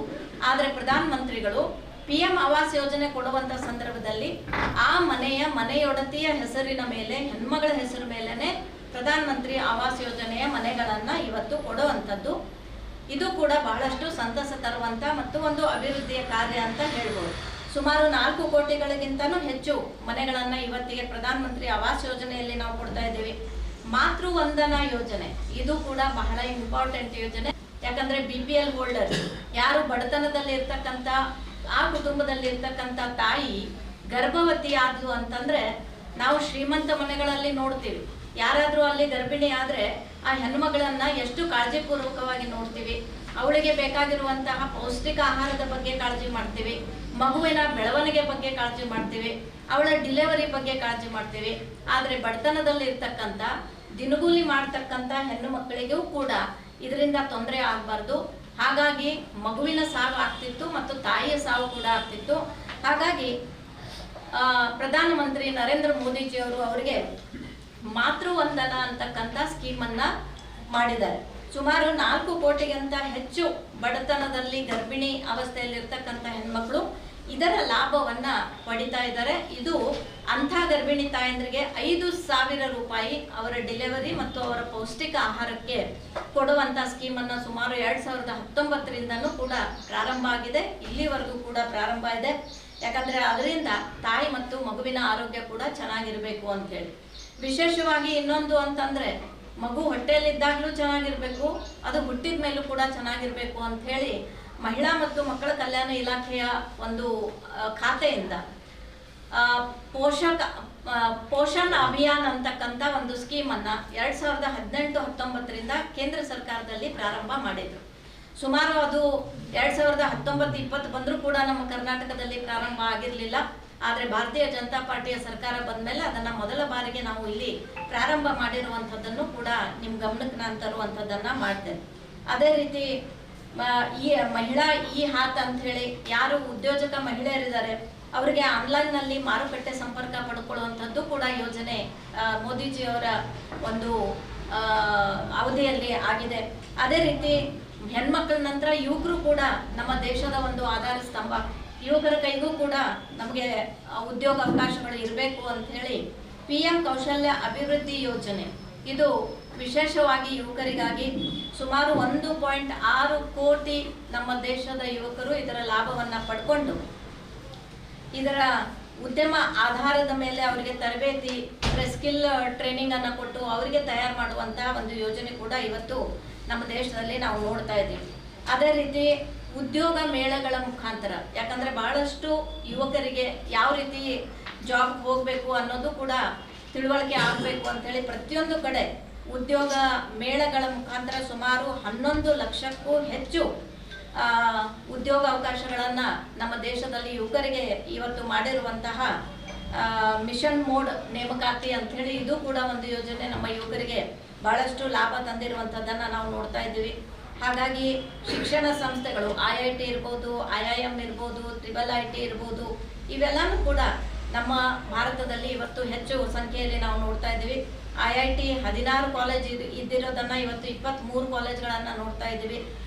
ಆದ್ರೆ ಪ್ರಧಾನ ಮಂತ್ರಿಗಳು PM ಆವಾಸ್ ಯೋಜನೆ ಕೊಡುವಂಥ ಸಂದರ್ಭದಲ್ಲಿ ಆ ಮನೆಯೊಡತಿಯ ಹೆಸರಿನ ಮೇಲೆ, ಹೆಣ್ಮಗಳ ಹೆಸರು ಮೇಲೇನೆ ಪ್ರಧಾನ ಮಂತ್ರಿ ಆವಾಸ್ ಯೋಜನೆಯ ಮನೆಗಳನ್ನು ಇವತ್ತು ಕೊಡುವಂಥದ್ದು. ಇದು ಕೂಡ ಬಹಳಷ್ಟು ಸಂತಸ ತರುವಂಥ ಮತ್ತು ಒಂದು ಅಭಿವೃದ್ಧಿಯ ಕಾರ್ಯ ಅಂತ ಹೇಳ್ಬೋದು. ಸುಮಾರು 4 ಕೋಟಿಗಳಿಗಿಂತನೂ ಹೆಚ್ಚು ಮನೆಗಳನ್ನು ಇವತ್ತಿಗೆ ಪ್ರಧಾನ ಮಂತ್ರಿ ಆವಾಸ್ ಯೋಜನೆಯಲ್ಲಿ ನಾವು ಕೊಡ್ತಾ ಇದ್ದೀವಿ. ಮಾತೃ ವಂದನಾ ಯೋಜನೆ ಇದು ಕೂಡ ಬಹಳ ಇಂಪಾರ್ಟೆಂಟ್ ಯೋಜನೆ. ಯಾಕಂದ್ರೆ BPL ಹೋಲ್ಡರ್ ಯಾರು ಬಡತನದಲ್ಲಿ ಇರ್ತಕ್ಕಂಥ ಆ ಕುಟುಂಬದಲ್ಲಿ ಇರ್ತಕ್ಕಂಥ ತಾಯಿ ಗರ್ಭವತಿ ಆದ್ಲು ಅಂತಂದ್ರೆ ನಾವು ಶ್ರೀಮಂತ ಮನೆಗಳಲ್ಲಿ ನೋಡ್ತೀವಿ, ಯಾರಾದರೂ ಅಲ್ಲಿ ಗರ್ಭಿಣಿ ಆದರೆ ಆ ಹೆಣ್ಮಗಳನ್ನ ಎಷ್ಟು ಕಾಳಜಿಪೂರ್ವಕವಾಗಿ ನೋಡ್ತೀವಿ, ಅವಳಿಗೆ ಬೇಕಾಗಿರುವಂತಹ ಪೌಷ್ಟಿಕ ಆಹಾರದ ಬಗ್ಗೆ ಕಾಳಜಿ ಮಾಡ್ತೀವಿ, ಮಗುವಿನ ಬೆಳವಣಿಗೆ ಬಗ್ಗೆ ಕಾಳಜಿ ಮಾಡ್ತೀವಿ, ಅವಳ ಡಿಲಿವರಿ ಬಗ್ಗೆ ಕಾಳಜಿ ಮಾಡ್ತೀವಿ. ಆದರೆ ಬಡತನದಲ್ಲಿ ಇರ್ತಕ್ಕಂಥ ದಿನಗೂಲಿ ಮಾಡ್ತಕ್ಕಂಥ ಹೆಣ್ಣು ಮಕ್ಕಳಿಗೂ ಕೂಡ ಇದರಿಂದ ತೊಂದರೆ ಆಗಬಾರ್ದು. ಹಾಗಾಗಿ ಮಗುವಿನ ಸಾವು ಆಗ್ತಿತ್ತು ಮತ್ತು ತಾಯಿಯ ಸಾವು ಕೂಡ ಆಗ್ತಿತ್ತು. ಹಾಗಾಗಿ ಪ್ರಧಾನಮಂತ್ರಿ ನರೇಂದ್ರ ಮೋದಿಜಿಯವರು ಅವರಿಗೆ ಮಾತೃವಂದನಾ ಅಂತಕ್ಕಂಥ ಸ್ಕೀಮನ್ನು ಮಾಡಿದ್ದಾರೆ. ಸುಮಾರು 4 ಕೋಟಿಗಿಂತ ಹೆಚ್ಚು ಬಡತನದಲ್ಲಿ ಗರ್ಭಿಣಿ ಅವಸ್ಥೆಯಲ್ಲಿರ್ತಕ್ಕಂಥ ಹೆಣ್ಮಕ್ಳು ಇದರ ಲಾಭವನ್ನ ಪಡಿತಾ ಇದ್ದಾರೆ. ಇದು ಅಂಥ ಗರ್ಭಿಣಿ ತಾಯಂದ್ರಿಗೆ 5,000 ರೂಪಾಯಿ ಅವರ ಡಿಲಿವರಿ ಮತ್ತು ಅವರ ಪೌಷ್ಟಿಕ ಆಹಾರಕ್ಕೆ ಕೊಡುವಂಥ ಸ್ಕೀಮನ್ನು ಸುಮಾರು 2019ರಿಂದನೂ ಕೂಡ ಪ್ರಾರಂಭ ಆಗಿದೆ. ಇಲ್ಲಿವರೆಗೂ ಕೂಡ ಪ್ರಾರಂಭ ಇದೆ. ಯಾಕಂದರೆ ಅದರಿಂದ ತಾಯಿ ಮತ್ತು ಮಗುವಿನ ಆರೋಗ್ಯ ಕೂಡ ಚೆನ್ನಾಗಿರಬೇಕು ಅಂತೇಳಿ. ವಿಶೇಷವಾಗಿ ಇನ್ನೊಂದು ಅಂತಂದರೆ ಮಗು ಹೊಟ್ಟೆಯಲ್ಲಿದ್ದಾಗಲೂ ಚೆನ್ನಾಗಿರಬೇಕು, ಅದು ಹುಟ್ಟಿದ ಮೇಲೂ ಕೂಡ ಚೆನ್ನಾಗಿರಬೇಕು ಅಂಥೇಳಿ ಮಹಿಳಾ ಮತ್ತು ಮಕ್ಕಳ ಕಲ್ಯಾಣ ಇಲಾಖೆಯ ಒಂದು ಖಾತೆಯಿಂದ ಪೋಷಣ್ ಅಭಿಯಾನ್ ಅಂತಕ್ಕಂಥ ಒಂದು ಸ್ಕೀಮನ್ನು 2018-19ರಿಂದ ಕೇಂದ್ರ ಸರ್ಕಾರದಲ್ಲಿ ಪ್ರಾರಂಭ ಮಾಡಿದರು. ಸುಮಾರು ಅದು 2019-20 ಬಂದರೂ ಕೂಡ ನಮ್ಮ ಕರ್ನಾಟಕದಲ್ಲಿ ಪ್ರಾರಂಭ ಆಗಿರಲಿಲ್ಲ. ಆದರೆ ಭಾರತೀಯ ಜನತಾ ಪಾರ್ಟಿಯ ಸರ್ಕಾರ ಬಂದ ಮೇಲೆ ಅದನ್ನು ಮೊದಲ ಬಾರಿಗೆ ನಾವು ಇಲ್ಲಿ ಪ್ರಾರಂಭ ಮಾಡಿರುವಂಥದ್ದನ್ನು ಕೂಡ ನಿಮ್ಮ ಗಮನಕ್ಕೆ ನಾನು ತರುವಂಥದ್ದನ್ನು ಮಾಡ್ತೇನೆ. ಅದೇ ರೀತಿ ಈ ಮಹಿಳಾ ಹಾತ್ ಅಂತ ಹೇಳಿ ಯಾರು ಉದ್ಯೋಜಕ ಮಹಿಳೆಯರಿದ್ದಾರೆ ಅವರಿಗೆ ಆನ್ಲೈನ್ನಲ್ಲಿ ಮಾರುಕಟ್ಟೆ ಸಂಪರ್ಕ ಪಡ್ಕೊಳ್ಳುವಂಥದ್ದು ಕೂಡ ಯೋಜನೆ ಮೋದಿಜಿಯವರ ಒಂದು ಅವಧಿಯಲ್ಲಿ ಆಗಿದೆ. ಅದೇ ರೀತಿ ಹೆಣ್ಮಕ್ಳ ನಂತರ ಯುವಕರು ಕೂಡ ನಮ್ಮ ದೇಶದ ಒಂದು ಆಧಾರ ಸ್ತಂಭ. ಯುವಕರ ಕೈಗೂ ಕೂಡ ನಮಗೆ ಉದ್ಯೋಗ ಅವಕಾಶಗಳು ಇರಬೇಕು ಅಂತ ಹೇಳಿ PM ಕೌಶಲ್ಯ ಅಭಿವೃದ್ಧಿ ಯೋಜನೆ ಇದು ವಿಶೇಷವಾಗಿ ಯುವಕರಿಗಾಗಿ ಸುಮಾರು 1.6 ಕೋಟಿ ನಮ್ಮ ದೇಶದ ಯುವಕರು ಇದರ ಲಾಭವನ್ನು ಪಡ್ಕೊಂಡು ಇದರ ಉದ್ಯಮ ಆಧಾರದ ಮೇಲೆ ಅವರಿಗೆ ತರಬೇತಿ ಸ್ಕಿಲ್ ಟ್ರೈನಿಂಗ್ ಅನ್ನು ಕೊಟ್ಟು ಅವರಿಗೆ ತಯಾರು ಮಾಡುವಂತಹ ಒಂದು ಯೋಜನೆ ಕೂಡ ಇವತ್ತು ನಮ್ಮ ದೇಶದಲ್ಲಿ ನಾವು ನೋಡ್ತಾ ಇದ್ದೀವಿ. ಅದೇ ರೀತಿ ಉದ್ಯೋಗ ಮೇಳಗಳ ಮುಖಾಂತರ, ಯಾಕಂದರೆ ಬಹಳಷ್ಟು ಯುವಕರಿಗೆ ಯಾವ ರೀತಿ ಜಾಬ್ ಹೋಗಬೇಕು ಅನ್ನೋದು ಕೂಡ ತಿಳುವಳಿಕೆ ಆಗಬೇಕು ಅಂಥೇಳಿ ಪ್ರತಿಯೊಂದು ಕಡೆ ಉದ್ಯೋಗ ಮೇಳಗಳ ಮುಖಾಂತರ ಸುಮಾರು 11 ಲಕ್ಷಕ್ಕೂ ಹೆಚ್ಚು ಉದ್ಯೋಗ ಅವಕಾಶಗಳನ್ನು ನಮ್ಮ ದೇಶದಲ್ಲಿ ಯುವಕರಿಗೆ ಇವತ್ತು ಮಾಡಿರುವಂತಹ ಮಿಷನ್ ಮೋಡ್ ನೇಮಕಾತಿ ಅಂಥೇಳಿ ಇದು ಕೂಡ ಒಂದು ಯೋಜನೆ ನಮ್ಮ ಯುವಕರಿಗೆ ಬಹಳಷ್ಟು ಲಾಭ ತಂದಿರುವಂಥದ್ದನ್ನು ನಾವು ನೋಡ್ತಾ ಇದ್ದೀವಿ. ಹಾಗಾಗಿ ಶಿಕ್ಷಣ ಸಂಸ್ಥೆಗಳು IIT ಇರ್ಬೋದು, IIM ಇರ್ಬೋದು, IIIT ಇರ್ಬೋದು, ಇವೆಲ್ಲನೂ ಕೂಡ ನಮ್ಮ ಭಾರತದಲ್ಲಿ ಇವತ್ತು ಹೆಚ್ಚು ಸಂಖ್ಯೆಯಲ್ಲಿ ನಾವು ನೋಡ್ತಾ ಇದ್ದೀವಿ. IIT 16 ಕಾಲೇಜ್ ಇದ್ದಿರೋದನ್ನು ಇವತ್ತು 23 ಕಾಲೇಜ್ಗಳನ್ನು ನೋಡ್ತಾ ಇದ್ದೀವಿ.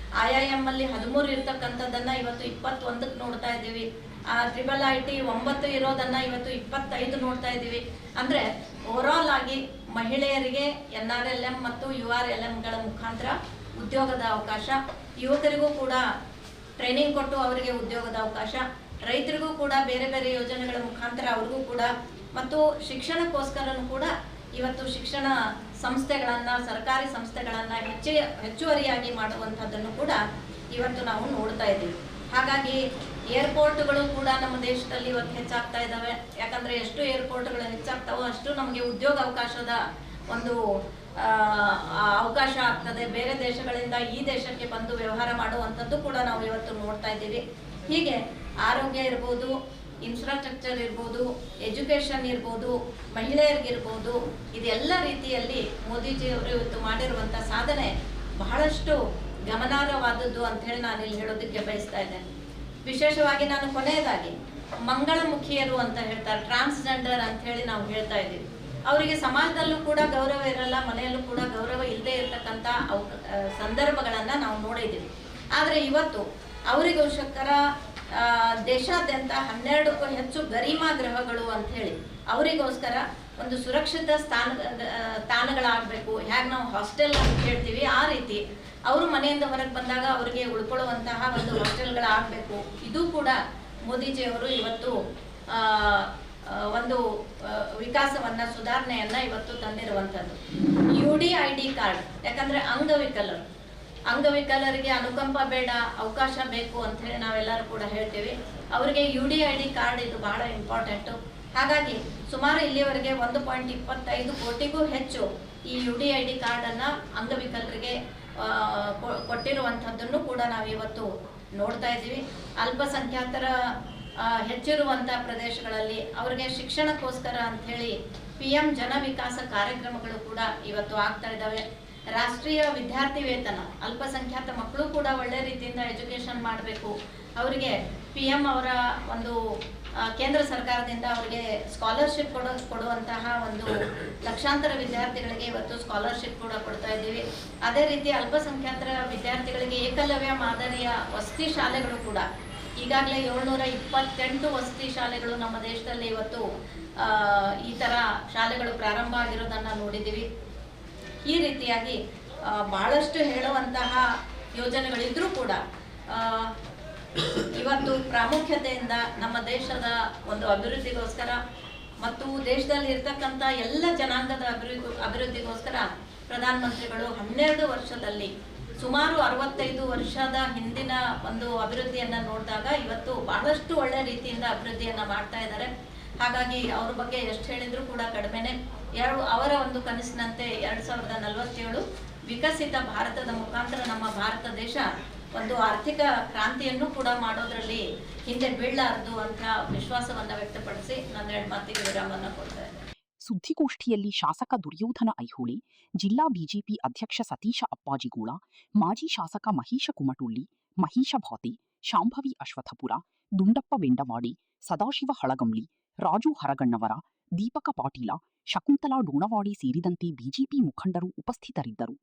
IIM ಅಲ್ಲಿ 13 ಇರ್ತಕ್ಕಂಥದ್ದನ್ನು ಇವತ್ತು 21ಕ್ಕೆ ನೋಡ್ತಾ ಇದ್ದೀವಿ. IIIT 9 ಇರೋದನ್ನು ಇವತ್ತು 25 ನೋಡ್ತಾ ಇದ್ದೀವಿ. ಅಂದರೆ ಓವರಾಲ್ ಆಗಿ ಮಹಿಳೆಯರಿಗೆ NRLM ಮತ್ತು URLMಗಳ ಮುಖಾಂತರ ಉದ್ಯೋಗದ ಅವಕಾಶ, ಯುವಕರಿಗೂ ಕೂಡ ಟ್ರೈನಿಂಗ್ ಕೊಟ್ಟು ಅವರಿಗೆ ಉದ್ಯೋಗದ ಅವಕಾಶ, ರೈತರಿಗೂ ಕೂಡ ಬೇರೆ ಬೇರೆ ಯೋಜನೆಗಳ ಮುಖಾಂತರ ಅವ್ರಿಗೂ ಕೂಡ, ಮತ್ತು ಶಿಕ್ಷಣಕ್ಕೋಸ್ಕರನೂ ಕೂಡ ಇವತ್ತು ಶಿಕ್ಷಣ ಸಂಸ್ಥೆಗಳನ್ನು, ಸರ್ಕಾರಿ ಸಂಸ್ಥೆಗಳನ್ನು ಹೆಚ್ಚುವರಿಯಾಗಿ ಮಾಡುವಂಥದ್ದನ್ನು ಕೂಡ ಇವತ್ತು ನಾವು ನೋಡ್ತಾ ಇದ್ದೀವಿ. ಹಾಗಾಗಿ ಏರ್ಪೋರ್ಟ್ಗಳು ಕೂಡ ನಮ್ಮ ದೇಶದಲ್ಲಿ ಇವತ್ತು ಹೆಚ್ಚಾಗ್ತಾ ಇದ್ದಾವೆ. ಯಾಕಂದರೆ ಎಷ್ಟು ಏರ್ಪೋರ್ಟ್ಗಳು ಹೆಚ್ಚಾಗ್ತಾವೋ ಅಷ್ಟು ನಮಗೆ ಉದ್ಯೋಗ ಅವಕಾಶದ ಒಂದು ಅವಕಾಶ ಆಗ್ತದೆ. ಬೇರೆ ದೇಶಗಳಿಂದ ಈ ದೇಶಕ್ಕೆ ಬಂದು ವ್ಯವಹಾರ ಮಾಡುವಂಥದ್ದು ಕೂಡ ನಾವು ಇವತ್ತು ನೋಡ್ತಾ ಇದ್ದೀವಿ. ಹೀಗೆ ಆರೋಗ್ಯ ಇರ್ಬೋದು, ಇನ್ಫ್ರಾಸ್ಟ್ರಕ್ಚರ್ ಇರ್ಬೋದು, ಎಜುಕೇಷನ್ ಇರ್ಬೋದು, ಮಹಿಳೆಯರಿಗಿರ್ಬೋದು, ಇದೆಲ್ಲ ರೀತಿಯಲ್ಲಿ ಮೋದಿಜಿಯವರು ಇವತ್ತು ಮಾಡಿರುವಂಥ ಸಾಧನೆ ಬಹಳಷ್ಟು ಗಮನಾರ್ಹವಾದದ್ದು ಅಂಥೇಳಿ ನಾನು ಇಲ್ಲಿ ಹೇಳೋದಕ್ಕೆ ಬಯಸ್ತಾ ಇದ್ದೇನೆ. ವಿಶೇಷವಾಗಿ ನಾನು ಕೊನೆಯದಾಗಿ ಮಂಗಳಮುಖಿಯರು ಅಂತ ಹೇಳ್ತಾರೆ, ಟ್ರಾನ್ಸ್ಜೆಂಡರ್ ಅಂಥೇಳಿ ನಾವು ಹೇಳ್ತಾ ಇದ್ದೀವಿ. ಅವರಿಗೆ ಸಮಾಜದಲ್ಲೂ ಕೂಡ ಗೌರವ ಇರಲ್ಲ, ಮನೆಯಲ್ಲೂ ಕೂಡ ಗೌರವ ಇಲ್ಲದೆ ಇರತಕ್ಕಂಥ ಸಂದರ್ಭಗಳನ್ನು ನಾವು ನೋಡಿದ್ದೀವಿ. ಆದರೆ ಇವತ್ತು ಅವರಿಗೋಸ್ಕರ ದೇಶಾದ್ಯಂತ 12ಕ್ಕೂ ಹೆಚ್ಚು ಗರಿಮಾ ಗೃಹಗಳು ಅಂತ ಹೇಳಿ ಅವರಿಗೋಸ್ಕರ ಒಂದು ಸುರಕ್ಷಿತ ತಾಣಗಳಾಗಬೇಕು. ಹೇಗೆ ನಾವು ಹಾಸ್ಟೆಲ್ ಅಂತ ಹೇಳ್ತೀವಿ ಆ ರೀತಿ ಅವರು ಮನೆಯಿಂದ ಹೊರಗೆ ಬಂದಾಗ ಅವರಿಗೆ ಉಳ್ಕೊಳ್ಳುವಂತಹ ಒಂದು ಹಾಸ್ಟೆಲ್ಗಳಾಗಬೇಕು. ಇದು ಕೂಡ ಮೋದಿಜಿಯವರು ಇವತ್ತು ಒಂದು ವಿಕಾಸವನ್ನ ಸುಧಾರಣೆಯನ್ನ ಇವತ್ತು ತಂದಿರುವಂಥದ್ದು. UDID ಕಾರ್ಡ್, ಯಾಕಂದ್ರೆ ಅಂಗವಿಕಲರಿಗೆ ಅನುಕಂಪ ಬೇಡ, ಅವಕಾಶ ಬೇಕು ಅಂತ ಹೇಳಿ ನಾವೆಲ್ಲರೂ ಕೂಡ ಹೇಳ್ತೀವಿ. ಅವರಿಗೆ UDID ಕಾರ್ಡ್ ಇದು ಬಹಳ ಇಂಪಾರ್ಟೆಂಟು. ಹಾಗಾಗಿ ಸುಮಾರು ಇಲ್ಲಿವರೆಗೆ 1.25 ಕೋಟಿಗೂ ಹೆಚ್ಚು ಈ UDID ಕಾರ್ಡನ್ನು ಅಂಗವಿಕಲರಿಗೆ ಕೊಟ್ಟಿರುವಂಥದ್ದನ್ನು ಕೂಡ ನಾವು ಇವತ್ತು ನೋಡ್ತಾ ಇದ್ದೀವಿ. ಅಲ್ಪಸಂಖ್ಯಾತರ ಹೆಚ್ಚಿರುವಂಥ ಪ್ರದೇಶಗಳಲ್ಲಿ ಅವರಿಗೆ ಶಿಕ್ಷಣಕ್ಕೋಸ್ಕರ ಅಂಥೇಳಿ PM ಜನ ವಿಕಾಸ ಕಾರ್ಯಕ್ರಮಗಳು ಕೂಡ ಇವತ್ತು ಆಗ್ತಾ ಇದ್ದಾವೆ. ರಾಷ್ಟ್ರೀಯ ವಿದ್ಯಾರ್ಥಿ ವೇತನ, ಅಲ್ಪಸಂಖ್ಯಾತ ಮಕ್ಕಳು ಕೂಡ ಒಳ್ಳೆ ರೀತಿಯಿಂದ ಎಜುಕೇಷನ್ ಮಾಡಬೇಕು. ಅವರಿಗೆ PM ಅವರ ಒಂದು ಕೇಂದ್ರ ಸರ್ಕಾರದಿಂದ ಅವರಿಗೆ ಸ್ಕಾಲರ್ಶಿಪ್ ಕೊಡುವಂತಹ ಒಂದು ಲಕ್ಷಾಂತರ ವಿದ್ಯಾರ್ಥಿಗಳಿಗೆ ಇವತ್ತು ಸ್ಕಾಲರ್ಶಿಪ್ ಕೂಡ ಕೊಡ್ತಾ ಇದ್ದೀವಿ. ಅದೇ ರೀತಿ ಅಲ್ಪಸಂಖ್ಯಾತರ ವಿದ್ಯಾರ್ಥಿಗಳಿಗೆ ಏಕಲವ್ಯ ಮಾದರಿಯ ವಸತಿ ಶಾಲೆಗಳು ಕೂಡ ಈಗಾಗಲೇ 728 ವಸತಿ ಶಾಲೆಗಳು ನಮ್ಮ ದೇಶದಲ್ಲಿ ಇವತ್ತು ಈ ಥರ ಶಾಲೆಗಳು ಪ್ರಾರಂಭ ಆಗಿರೋದನ್ನು ನೋಡಿದ್ದೀವಿ. ಈ ರೀತಿಯಾಗಿ ಬಹಳಷ್ಟು ಹೇಳುವಂತಹ ಯೋಜನೆಗಳಿದ್ರೂ ಕೂಡ ಇವತ್ತು ಪ್ರಾಮುಖ್ಯತೆಯಿಂದ ನಮ್ಮ ದೇಶದ ಒಂದು ಅಭಿವೃದ್ಧಿಗೋಸ್ಕರ ಮತ್ತು ದೇಶದಲ್ಲಿ ಇರ್ತಕ್ಕಂಥ ಎಲ್ಲ ಜನಾಂಗದ ಅಭಿವೃದ್ಧಿಗೋಸ್ಕರ ಪ್ರಧಾನಮಂತ್ರಿಗಳು 12 ವರ್ಷದಲ್ಲಿ ಸುಮಾರು 65 ವರ್ಷದ ಹಿಂದಿನ ಒಂದು ಅಭಿವೃದ್ಧಿಯನ್ನು ನೋಡಿದಾಗ ಇವತ್ತು ಬಹಳಷ್ಟು ಒಳ್ಳೆ ರೀತಿಯಿಂದ ಅಭಿವೃದ್ಧಿಯನ್ನು ಮಾಡ್ತಾ ಇದ್ದಾರೆ. ಹಾಗಾಗಿ ಅವ್ರ ಬಗ್ಗೆ ಎಷ್ಟು ಹೇಳಿದ್ರು ಕೂಡ ಕಡಿಮೆನೆ. ಅವರ ಒಂದು ಕನಸಿನಂತೆ 2047 ವಿಕಸಿತ ಭಾರತದ ಮುಖಾಂತರ ನಮ್ಮ ಭಾರತ ದೇಶ ಒಂದು ಆರ್ಥಿಕ ಕ್ರಾಂತಿಯನ್ನು ಕೂಡ ಮಾಡೋದ್ರಲ್ಲಿ ಹಿಂದೆ ಬೀಳಲಾರದು ಅಂತ ವಿಶ್ವಾಸವನ್ನು ವ್ಯಕ್ತಪಡಿಸಿ ನನ್ನ 2 ಮಾತಿಗೆ ವಿರಾಮವನ್ನು ಕೊಡ್ತಾರೆ. ಸುದ್ದಿಗೋಷ್ಠಿಯಲ್ಲಿ ಶಾಸಕ ದುರ್ಯೋಧನ ಐಹೊಳೆ, ಜಿಲ್ಲಾ ಬಿಜೆಪಿ ಅಧ್ಯಕ್ಷ ಸತೀಶ ಅಪ್ಪಾಜಿಗೂಳ, ಮಾಜಿ ಶಾಸಕ ಮಹೇಶ ಕುಮಟುಳ್ಳಿ, ಮಹೇಶ ಭಾತೆ, ಶಾಂಭವಿ ಅಶ್ವಥಪುರ, ದುಂಡಪ್ಪ ಬೆಂಡವಾಡಿ, ಸದಾಶಿವ ಹಳಗಂಬ್ಳಿ, ರಾಜು ಹರಗಣ್ಣವರ, ದೀಪಕ ಪಾಟೀಲ, ಶಕುಂತಲಾ ಡೋಣವಾಡಿ ಸೇರಿದಂತೆ ಬಿಜೆಪಿ ಮುಖಂಡರು ಉಪಸ್ಥಿತರಿದ್ದರು.